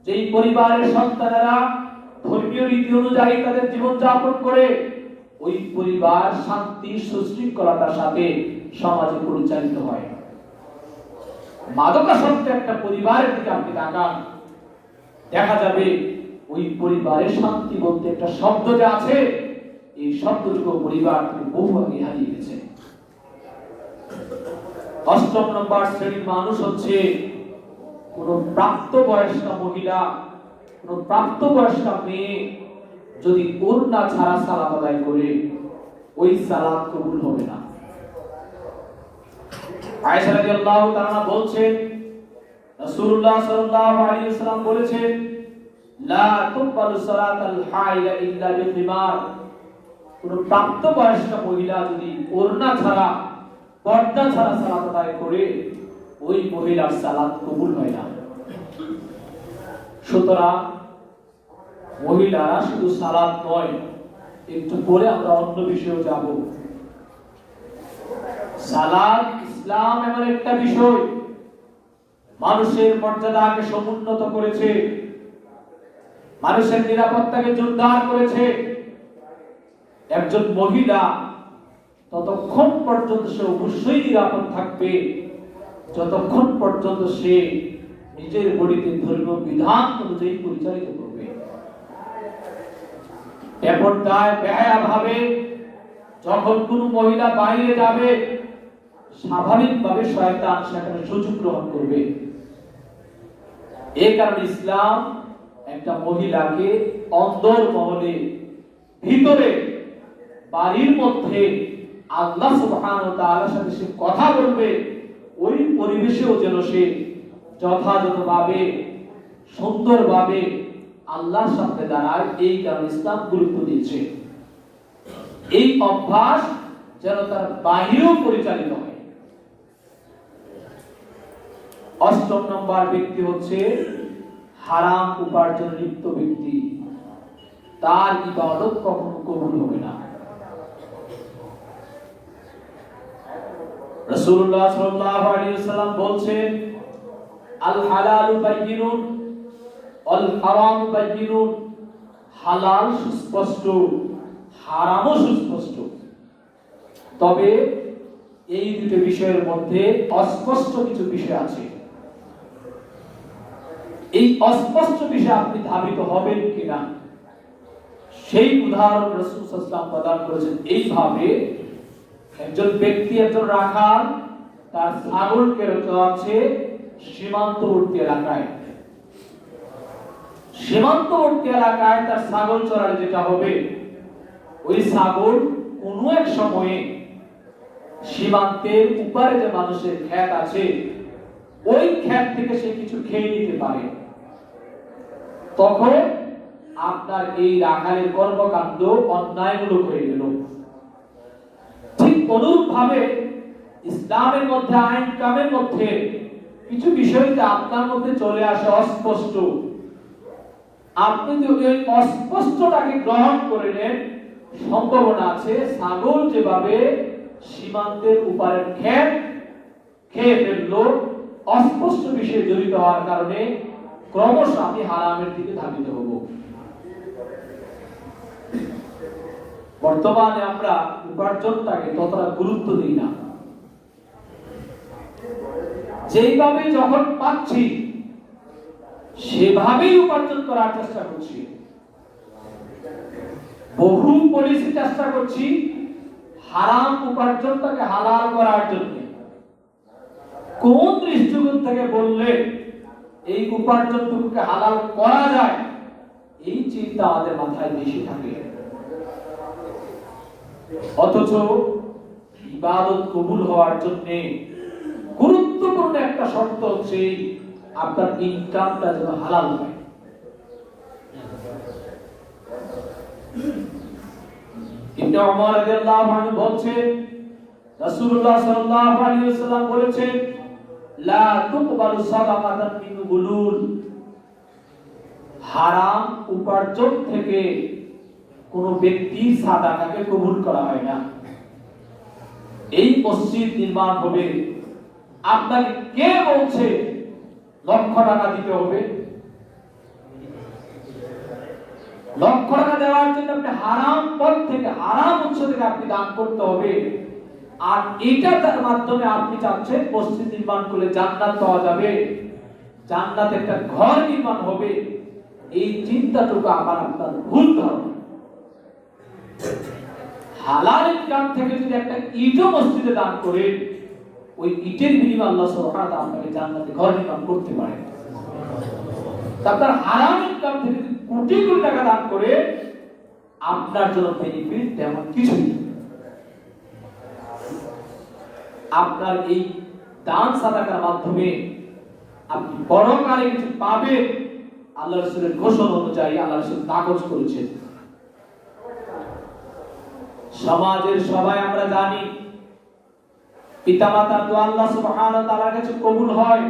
যেই পরিবারের সন্তানেরা ধর্মীয় রীতি অনুযায়ী তাদের জীবন যাপন করে, ওই পরিবার শান্তি সুশৃঙ্খলতার সাথে সমাজে পরিচালিত হয়। মাদকাসক্ত একটা পরিবারের দিকে আপনি তাকান, দেখা যাবে ওই পরিবারের শান্তি বলতে একটা শব্দ যে আছে, এই শব্দটুকু পরিবার থেকে বহু আগে হারিয়ে গেছে। অষ্টম নম্বর শ্রেণীর মানুষ হচ্ছে কোন প্রাপ্তবয়স্কা মহিলা, কোন প্রাপ্তবয়স্কা মেয়ে যদি ওড়না ছাড়া সালাত আদায় করে, ওই সালাত কবুল হবে না। আয়েশা রাদিয়াল্লাহু তাআলা বলছেন, রাসূলুল্লাহ সাল্লাল্লাহু আলাইহি ওয়াসাল্লাম বলেছেন, লা তুকবালু সালাতাল হাইলা ইল্লা বিখিমার, কোন প্রাপ্তবয়স্ক মহিলা যদি ওড়না ছাড়া পর্দা ছাড়া সালাত আদায় করে ওই মহিলার সালাত কবুল হয় না। সুতরাং মহিলারা শুধু সালাত নয়, একটু পরে আমরা অন্য বিষয়ে যাব। সালাত ইসলাম এমন একটা বিষয় মানুষের মর্যাদাকে সমুন্নত করেছে, মানুষের নিরাপত্তাকে জোরদার করেছে। একজন মহিলা ততক্ষণ পর্যন্ত সে অবশ্যই নিরাপদ থাকবে যতক্ষণ পর্যন্ত সে নিজের বডিতে ধর্মীয় বিধান অনুযায়ী পরিচালিত করবে। বেপরদায় বেহায়াভাবে যখন কোন মহিলা বাইরে যাবে, স্বাভাবিকভাবে শয়তান সেখানে সুযোগ গ্রহণ করবে। এই কারণে ইসলাম একটা মহিলাকে অন্তর মহলে ভিতরে বাড়ির মধ্যে আল্লাহ সুবহানাহু ওয়া তাআলার সাথে সে কথা বলবে, ওই পরিবেশেও যেন সে যথাযথভাবে সুন্দরভাবে আল্লাহর সামনে দাঁড়ায়। এই কারণে ইসলাম গুরুত্ব দিয়েছে এই অভ্যাস যেন তার বাহিরেও পরিচালিত হয়। অষ্টম নম্বর ব্যক্তি হচ্ছে হারাম উপার্জন লিপ্ত ব্যক্তি, তার ইবাদত কখনো কবুল হবে না। রাসূলুল্লাহ সাল্লাল্লাহু আলাইহি ওয়াসাল্লাম বলছেন, আল হালালু বাইয়িনুন ওয়াল হারামু বাইয়িনুন, হালাল সুস্পষ্ট, হারামও সুস্পষ্ট। তবে এই দুটো বিষয়ের মধ্যে অস্পষ্ট কিছু বিষয় আছে। এই অস্পষ্ট বিষয়ে আপনি ধাবিত হবেন কিনা সেই উদাহরণ রাসূল সাল্লাল্লাহু আলাইহি ওয়াসাল্লাম প্রদান করেছেন। এইভাবে একজন ব্যক্তি, একজন রাখাল তার ছাগলকে চড়াচ্ছে সীমান্তবর্তী এলাকায়। সীমান্তবর্তী এলাকায় তার ছাগল চড়ালে যেটা হবে, ওই ছাগল কোনো এক সময়ে সীমান্তের উপরে যে মানুষের ক্ষেত আছে, ওই ক্ষেত থেকে সে কিছু খেয়ে নিতে পারে। তখন আপনার এই রাখালের কর্মকাণ্ড অন্যায়মূলক হয়ে গেল। ঠিক অনুরূপ ভাবে ইসলামের মধ্যে, আইন কামের মধ্যে কিছু বিষয়তে আপনার মধ্যে চলে আসে অস্পষ্ট। আপনি যদি ওই অস্পষ্টটাকে গ্রহণ করে নেন, সম্ভাবনা আছে ছাগল যেভাবে সীমান্তের উপরের ক্ষেত খেয়ে ফেললো, অস্পষ্ট বিষয়ে জড়িত হওয়ার কারণে ক্রমশ আমি হারামের দিকে ধাবিত হব। বর্তমানে আমরা উপার্জনটাকে ততটা গুরুত্ব দিই না। যেইভাবে যখন পাচ্ছি সেভাবেই উপার্জন করার চেষ্টা করছি। বহু পলিসি চেষ্টা করছি হারাম উপার্জনটাকে হালাল করার জন্য। কোন দৃষ্টিকোণ থেকে বললে এই উপার্জনটুকুকে হালাল করা যায়, এই চিন্তা আমাদের মাথায় বেশি থাকে। অথচ ইবাদত কবুল হওয়ার জন্য গুরুত্বপূর্ণ একটা শর্ত হচ্ছে আপনার ইনকামটা যেন হালাল হয়। ইবনে ওমর রাদিয়াল্লাহু আনহু বলছেন, রাসূলুল্লাহ সাল্লাল্লাহু আলাইহি ওয়াসাল্লাম বলেছেন, লা তুকবালু সাদাকাতান মিন গুলুল, হারাম উপার্জন থেকে কোন ব্যক্তি সাদাকাকে কবুল করা হয় না। এই মসজিদ নির্মাণ হবে, আপনাকে কে বলছে লক্ষ টাকা দিতে হবে? লক্ষ টাকা দেওয়ার জন্য আপনি হারাম পথ থেকে, হারাম উৎস থেকে আপনি দান করতে হবে। আর এটা তার মাধ্যমে আপনি চাচ্ছেন মসজিদ নির্মাণ করলে জান্নাত পাওয়া যাবে, জান্নাতে একটা ঘর নির্মাণ হবে। এই চিন্তাটুকু আমার আপনার ভুল ধারণা। হালাল ইনকাম থেকে যদি একটা ইটও মসজিদে দান করে, ওই ইটের বিনিময়ে আল্লাহ সুবহানাহু ওয়া তাআলা আপনাকে জান্নাতে ঘর নির্মাণ করতে পারে। তারপর হারাম ইনকাম থেকে কোটি কোটি টাকা দান করে আপনার জন্য বেনিফিট তেমন কিছু নেই। আপনার এই দান সাদাকার মাধ্যমে আপনি পরকালে কিছু পাবেন, আল্লাহ রাসূলের ঘোষণা অনুযায়ী আল্লাহ রাসূল নাকচ করেছেন। সমাজের সবাই আমরা জানি পিতামাতার দোয়া আল্লাহ সুবহানাহু ওয়া তাআলার কাছে কবুল হয়,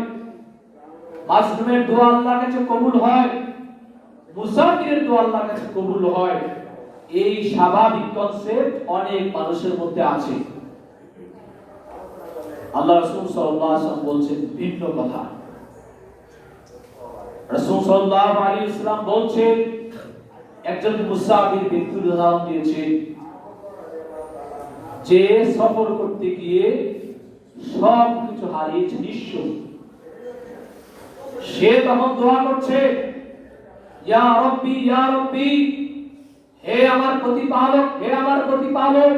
মাসলুমের দোয়া আল্লাহর কাছে কবুল হয়, মুসাফিরের দোয়া আল্লাহর কাছে কবুল হয়। এই স্বাভাবিক কনসেপ্ট অনেক মানুষের মধ্যে আছে। আল্লাহ রাসূল সাল্লাল্লাহু আলাইহি ওয়াসাল্লাম বলছেন ভিন্ন কথা। রাসূল সাল্লাল্লাহু আলাইহি ওয়াসাল্লাম বলছেন একজন মুসাফির ব্যক্তির উদাহরণ দিয়েছেন, যে সফর করতে গিয়ে সব কিছু হারিয়েছে, নিঃস্ব। সে তখন দোয়া করছে, ইয়া রব্বি ইয়া রব্বি, হে আমার প্রতিপালক, হে আমার প্রতিপালক।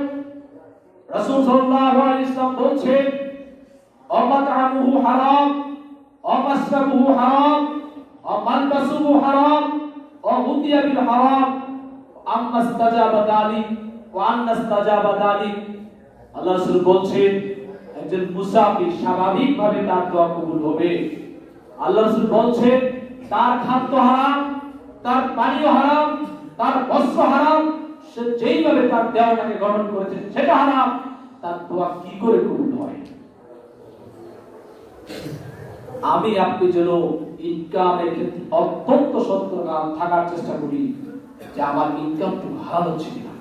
রাসূল সাল্লাল্লাহু আলাইহি ওয়াসাল্লাম বলছেন, অমাতামুহু হারাম, অমাসরাবুহু হারাম, অমালবাসুহু হারাম, অহুদিয়া বিল হারাম, আম্মাস্তাজাবা যালিক ওয়া আন্নাস্তাজাবা যালিক। আল্লাহ রাসূল বলছেন একজন মুসাফির স্বাভাবিকভাবে তার দোয়া কবুল হবে। আল্লাহ রাসূল বলছেন তার খাদ্য হারাম, তার পানীয় হারাম, তার বস্ত্র হারাম, সে যেইভাবে তার দেহটাকে গঠন করেছে সেটা হারাম, তার দোয়া কি করে কবুল হয়? আমি আপনি যেন ইনকামের ক্ষেত্রে অত্যন্ত সতর্ক থাকার চেষ্টা করি যে আমার ইনকামটা হারাম হচ্ছে কিনা।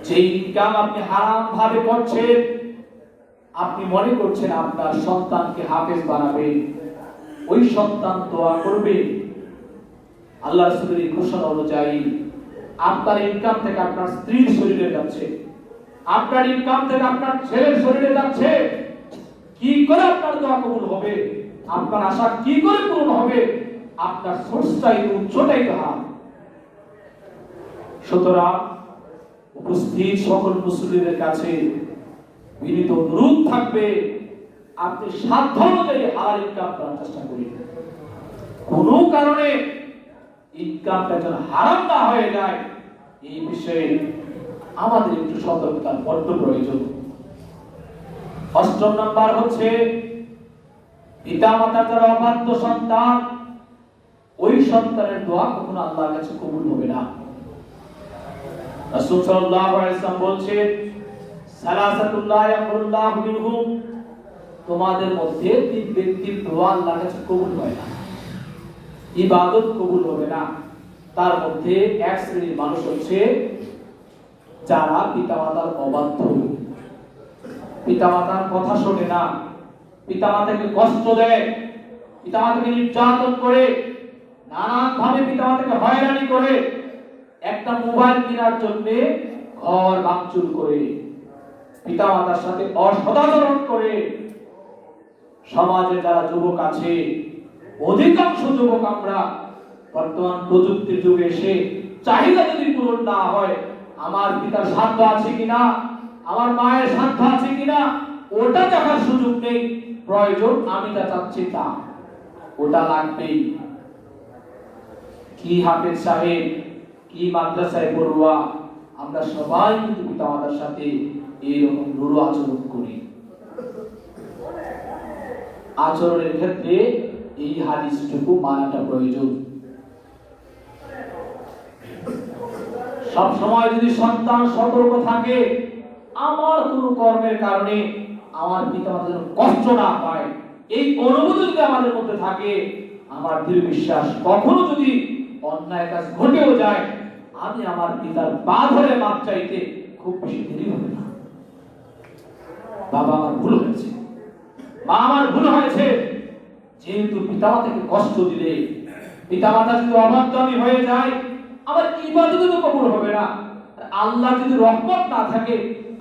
যে ইনকাম আপনি হারাম ভাবে করছেন, আপনি মনে করছেন আপনার সন্তানকে হাফেজ বানাবেন, ওই সন্তান দোয়া করবে। আল্লাহ রাসূলের ঘোষণা অনুযায়ী আপনার ইনকাম থেকে আপনার স্ত্রীর শরীরে যাচ্ছে, আপনার ইনকাম থেকে আপনার ছেলের শরীরে যাচ্ছে, কি করে আপনার দোয়া কবুল হবে? আপনার আশা কি করে পূরণ হবে? আপনার সোর্সটাই উচ্চটাই হারাম। সুতরাং উপস্থিত সকল মুসলিমদের কাছে বিনীত অনুরোধ থাকবে, আপনি সাধ্য অনুযায়ী হালাল ইনকাম করার চেষ্টা করুন। কোনো কারণে ইনকামটা যেন হারাম না হয়ে যায়, এই বিষয়ে আমাদের একটু সতর্কতার বড্ড প্রয়োজন। ৮ম নাম্বার হচ্ছে পিতা মাতার যারা অবাধ্য সন্তান, ওই সন্তানের দোয়া কখনো আল্লাহর কাছে কবুল হবে না। রাসূল সাল্লাল্লাহু আলাইহি ওয়াসাল্লাম বলছেন সালাসাতুল্লাহ ইয়াকুল্লাহু মিনহুম, তোমাদের মধ্যে তিন ব্যক্তির দোয়া আল্লাহর কাছে কবুল হয় না, ইবাদত কবুল হবে না। তার মধ্যে এক শ্রেণীর মানুষ হচ্ছে যারা পিতামাতার অবাধ্য, পিতামাতার কথা শোনে না, পিতামাতাকে কষ্ট দেয়, পিতামাতাকে নির্যাতন করে, নানান ভাবে পিতামাতাকে হয়রানি করে, একটা মোবাইল কেনার জন্য ঘর ভাঙচুর করে, পিতামাতার সাথে অসদাচরণ করে। সমাজে যারা যুবক আছে, অধিকাংশ যুবক আমরা বর্তমান প্রযুক্তির যুগে এসে চাহিদা যদি পূরণ না হয়, আমার পিতার সাধ্য আছে কিনা, আমার মায়ের সাধ্য আছে কিনা, ওটা দেখার সুযোগ নেই। প্রয়োজন আমি যা চাচ্ছি তা, ওটা লাগবেই। কি হাফেজ সাহেব, কি মাদ্রাসায় পড়ুয়া, আমরা সবাই কিন্তু পিতামাতার সাথে এইরকম রূঢ় আচরণ করি। আচরণের ক্ষেত্রে এই হাদিসটুকু মানাটা প্রয়োজন। সব সময় যদি সন্তান সতর্ক থাকে, আমার কোন কর্মের কারণে আমার পিতামাতা যেন কষ্ট না পায়, এই অনুভূতি যদি আমাদের মধ্যে থাকে, আমার দৃঢ় বিশ্বাস কখনো যদি অন্যায় কাজ ঘটেও যায়, আমি আমার পিতার পা ধরে মাপ চাইতে খুব বেশি দেরি হবে না। বাবা আমার ভুল হয়েছে, মা আমার ভুল হয়েছে, যেহেতু পিতামাতাকে কষ্ট দিলে, পিতামাতা যদি অবাধ্য হয়ে যায়, আমার ইবাদত তো কবুল হবে না। আল্লাহ যদি রহমত না থাকে,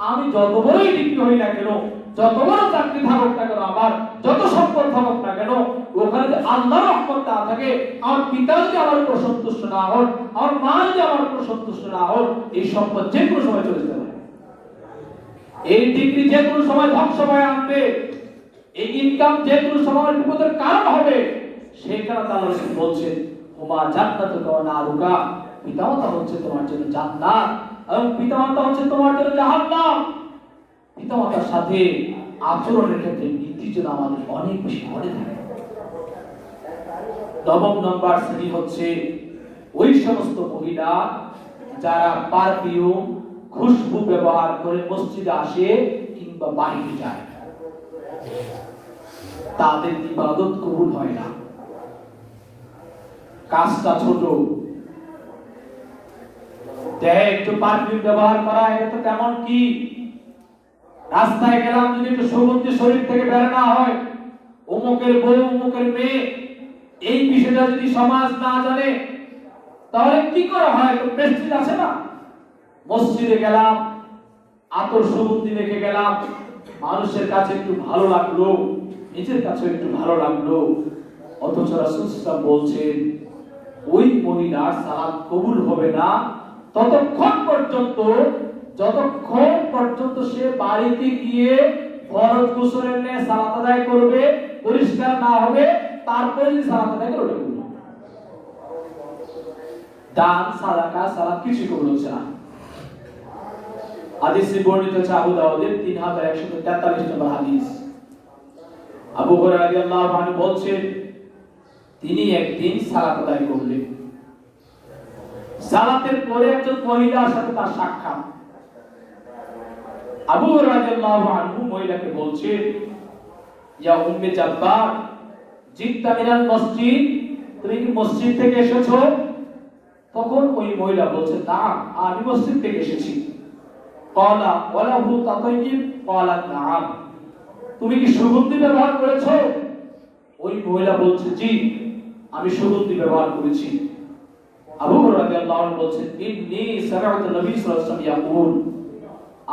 আমি যত বড়ই ডিগ্রি হই না কেন, যত বড় চাকরি থাকুক না কেন, আমার যত সম্পদ থাকুক না কেন, ওখানে যদি আল্লাহর রহমত না থাকে, আমার পিতা যদি আমার উপর সন্তুষ্ট না হন, আমার মা যদি আমার উপর সন্তুষ্ট না হন, এই সম্পদ যে কোনো সময় চলে যেতে পারে, এই ডিগ্রি যে কোনো সময় ধ্বংস হয়ে আনবে, এই ইনকাম যে কোনো সময় বিপদের কারণ হবে। সেই কারণে আল্লাহ রাসূল বলছেন, ওমা জান্নাতুকা ওয়া নারুকা, পিতামাতা হচ্ছে তোমার জন্য জান্নাত এবং পিতামাতা হচ্ছে তোমার জন্য জাহান্নাম। পিতামাতার সাথে আচরণের ক্ষেত্রে নীতি যেন আমাদের অনেক বেশি মনে থাকে। নবম নম্বর শ্রেণী হচ্ছে ওই সমস্ত মহিলা যারা পারফিউম খুশবু ব্যবহার করে মসজিদে আসে কিংবা বাইরে যায়, তাদের ইবাদত কবুল হয় না। কাজটা ছোট, দেহে একটু পারফিউম ব্যবহার করা, এটা তো কেমন কি, রাস্তায় গেলাম যদি একটু সুগন্ধি শরীর থেকে বের না হয়, অমুকের বউ অমুকের মেয়ে, এই বিষয়টা যদি সমাজ না জানে তাহলে কি করে হয়? তো প্রেস্টিজ আছে না? মসজিদে গেলাম, আতর সুগন্ধি রেখে গেলাম, মানুষের কাছে একটু ভালো লাগলো, নিজের কাছে একটু ভালো লাগলো, অথচ রাসূল সাল্লাল্লাহু বলছেন ওই মহিলার সালাত কবুল হবে না ততক্ষণ পর্যন্ত সে বাড়িতে গিয়ে ফরজ গোসলের নিয়ে সালাত আদায় করবে, পরিষ্কার না হবে, তারপরে যদি সালাত আদায় করে ওঠে। দান সাদাকা সালাত কিছু কবুল হচ্ছে না। হাদিসে বর্ণিত আছে আবু দাউদের 3143 নম্বর হাদিস। আবু হুরায়রা রাদিয়াল্লাহু আনহু বলছেন তিনি একদিন সালাত আদায় করলেন, সালাতের পরে একজন মহিলার সাথে তার সাক্ষাৎ। আবু হুরায়রা রাদিয়াল্লাহু আনহু মহিলাকে বলছেন, ইয়া উম্মে জাব্বার জিত্তা মিনাল মসজিদ, তুমি কি মসজিদ থেকে এসেছো? তখন ওই মহিলা বলছে, না, আমি মসজিদ থেকে এসেছি। ক্বালা ওয়ালাহু তাতাইয়িব, ক্বালা নাআম, তুমি কি সুগন্ধি ব্যবহার করেছো? ওই মহিলা বলছে, জি, আমি সুগন্ধি ব্যবহার করেছি। আবু হুরায়রা রাদিয়াল্লাহু আনহু বলছেন, ইন্নী সামি'তু নবী সাল্লাল্লাহু আলাইহি ওয়াসাল্লাম ইয়াকুল,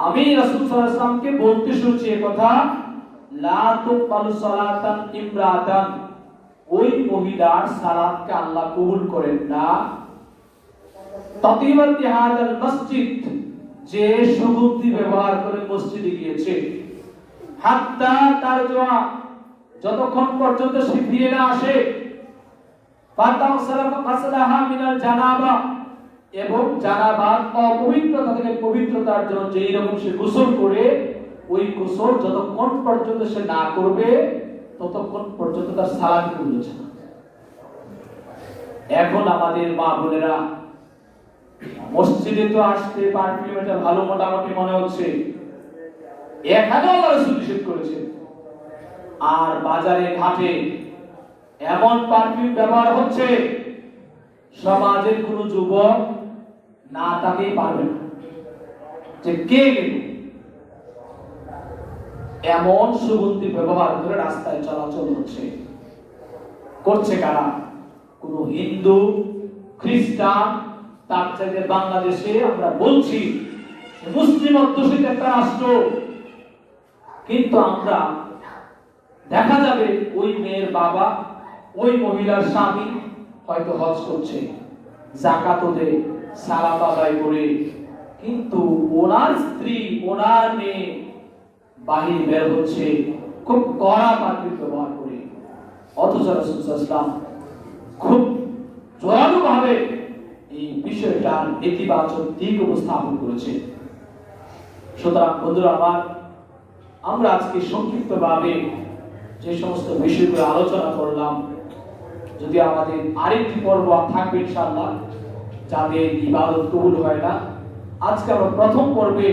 আমি রাসূল সাল্লাল্লাহু আলাইহি ওয়াসাল্লামকে বলতে শুনেছি এই কথা, লা তুকবালু সালাতান ইমরাতান, ওই মহিলার সালাতকে আল্লাহ কবুল করেন না, তাতিবাতি হাদাল মসজিদ, যে সুগন্ধি ব্যবহার করে মসজিদে গিয়েছে, হাত্তা তারজুয়া, যতক্ষণ পর্যন্ত সে ফিরে না আসে, ফাতাওসালাফা ফাসলাহা মিনাল জানাবা, এবং জানাবার অপবিত্রতা থেকে পবিত্রতার জন্য যেই রকম সে গোসল করে, ওই গোসল যতক্ষণ পর্যন্ত সে না করবে ততক্ষণ পর্যন্ত তার সালাত কবুল হচ্ছে না। এখন আমাদের মা বোনেরা মসজিদে তো আসতে পারফিউম এটা ভালো মোটামুটি মনে হচ্ছে, এখানেও আল্লাহ রাসূল নিষেধ করেছে, আর বাজারে ঘাটে এমন পারফিউম ব্যবহার হচ্ছে সমাজের কোন যুবক না তাকেই পারবে না যে কে এমন সুগন্ধি ব্যবহার করে রাস্তায় চলাচল করছে কারা? কোন হিন্দু, খ্রিস্টান, তার চাইতে বাংলাদেশে আমরা বলছি মুসলিম অধ্যুষিত একটা রাষ্ট্র, কিন্তু আমরা দেখা যাবে ওই মেয়ের বাবা, ওই মহিলার স্বামী হয়তো হজ করছে, যাকাত দেয়, সালাত আদায় করে, কিন্তু ওনার স্ত্রী, ওনার মেয়ে বাহির বের হচ্ছে খুব কড়া পারফিউম ব্যবহার করে, অথচ রাসূল সাল্লাল্লাহু আলাইহি ওয়াসাল্লাম খুব জোরালো ভাবে এই বিষয়টার নেতিবাচক দিক উপস্থাপন করেছে। সুতরাং বন্ধুরা আমার, আমরা আজকে সংক্ষিপ্তভাবে যে সমস্ত বিষয়গুলো আলোচনা করলাম, যদি আমাদের আরেকটি পর্ব থাকবে ইনশাআল্লাহ যাদের ইবাদত কবুল হয় না। আজকে আমরা প্রথম পর্বে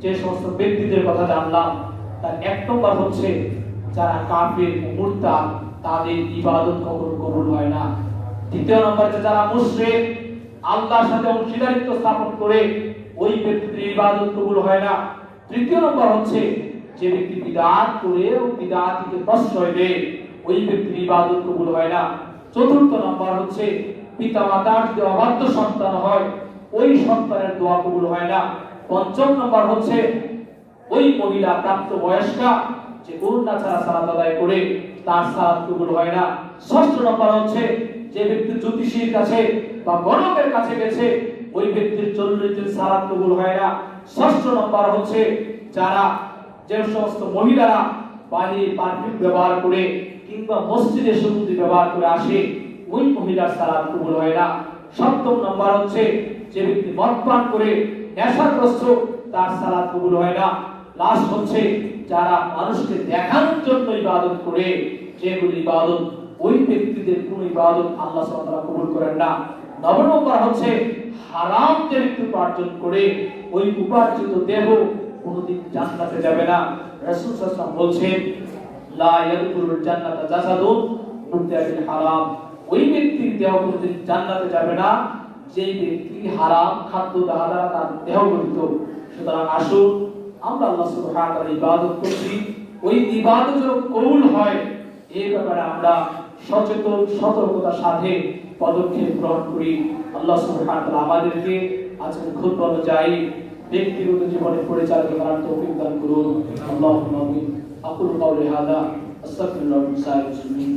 যে সমস্ত ব্যক্তিদের কথা জানলাম তার এক নম্বর হচ্ছে যারা কাফির, মুরতাদ, তাদের ইবাদত কখনো কবুল হয় না। দ্বিতীয় নম্বর যারা মুশরিক, আল্লাহর সাথে অংশীদারিত্ব স্থাপন করে, ওই ব্যক্তির ইবাদত কবুল হয় না। তৃতীয় নম্বর হচ্ছে যে ব্যক্তি বিদআত করে ও বিদআতকে প্রশ্রয় দেয়, ওই ব্যক্তির ইবাদত কবুল হয় না। চতুর্থ নম্বর হচ্ছে পিতামাতার যদি অবাধ্য সন্তান হয়, ওই সন্তানের দোয়া কবুল হয় না। পঞ্চম নম্বর হচ্ছে ওই মহিলা প্রাপ্তবয়স্কা যে ওড়না ছাড়া সালাত আদায় করে, তার সালাত কবুল হয় না। ষষ্ঠ নম্বর হচ্ছে যে ব্যক্তি জ্যোতিষীর কাছে বা গণকের কাছে গেছে, ওই ব্যক্তির 40 দিন সালাত কবুল হয় না। ষষ্ঠ নম্বর হচ্ছে যারা, যে সমস্ত মহিলারা বাহিরে পারফিউম ব্যবহার করে কিংবা মসজিদে সুগন্ধি ব্যবহার করে আসে, ওই মহিলার সালাত কবুল হয় না। সপ্তম নম্বর হচ্ছে যে ব্যক্তি মদ পান করে নেশাগ্রস্ত, তার সালাত কবুল হয় না। লাস্ট হচ্ছে যারা মানুষকে দেখানোর জন্য ইবাদত করে, যেগুলি ইবাদত ওই ব্যক্তিদের কোন ইবাদত আল্লাহ সুবহানাহু ওয়া তাআলা কবুল করেন না। 9 নম্বর হচ্ছে হারাম থেকে উপার্জন করে ওই উপার্জিত দেহ কোনদিন জান্নাতে যাবে না। রাসূল সাল্লাল্লাহু আলাইহি ওয়াসাল্লাম বলেন লা ইয়াদখুলুল জান্নাতা জাসাদুন মুবতাইল হারাম, ওই ব্যক্তির দেহ কোনদিন জান্নাতে যাবে না যেই ব্যক্তি হারাম খাদ্য দ্বারা তার দেহ গঠিত। সুতরাং আসুন আমরা আল্লাহ সুবহানাহু ওয়া তাআলার ইবাদত করছি, ওই ইবাদত যেন কবুল হয় এই ব্যাপারে আমরা সচেতন সতর্কতার সাথে পদক্ষেপ গ্রহণ করি। আল্লাহ সুবহানাহু ওয়া তাআলা আমাদেরকে আজকের খুতবা অনুযায়ী ব্যক্তিগত জীবনে পরিচালিত করার তৌফিক দান করুন। আল্লাহুম্মা আমিন। আকুলু কাওলি হাযা আস্তাগফিরুল্লাহ ওয়া আতুবু ইলাইহি।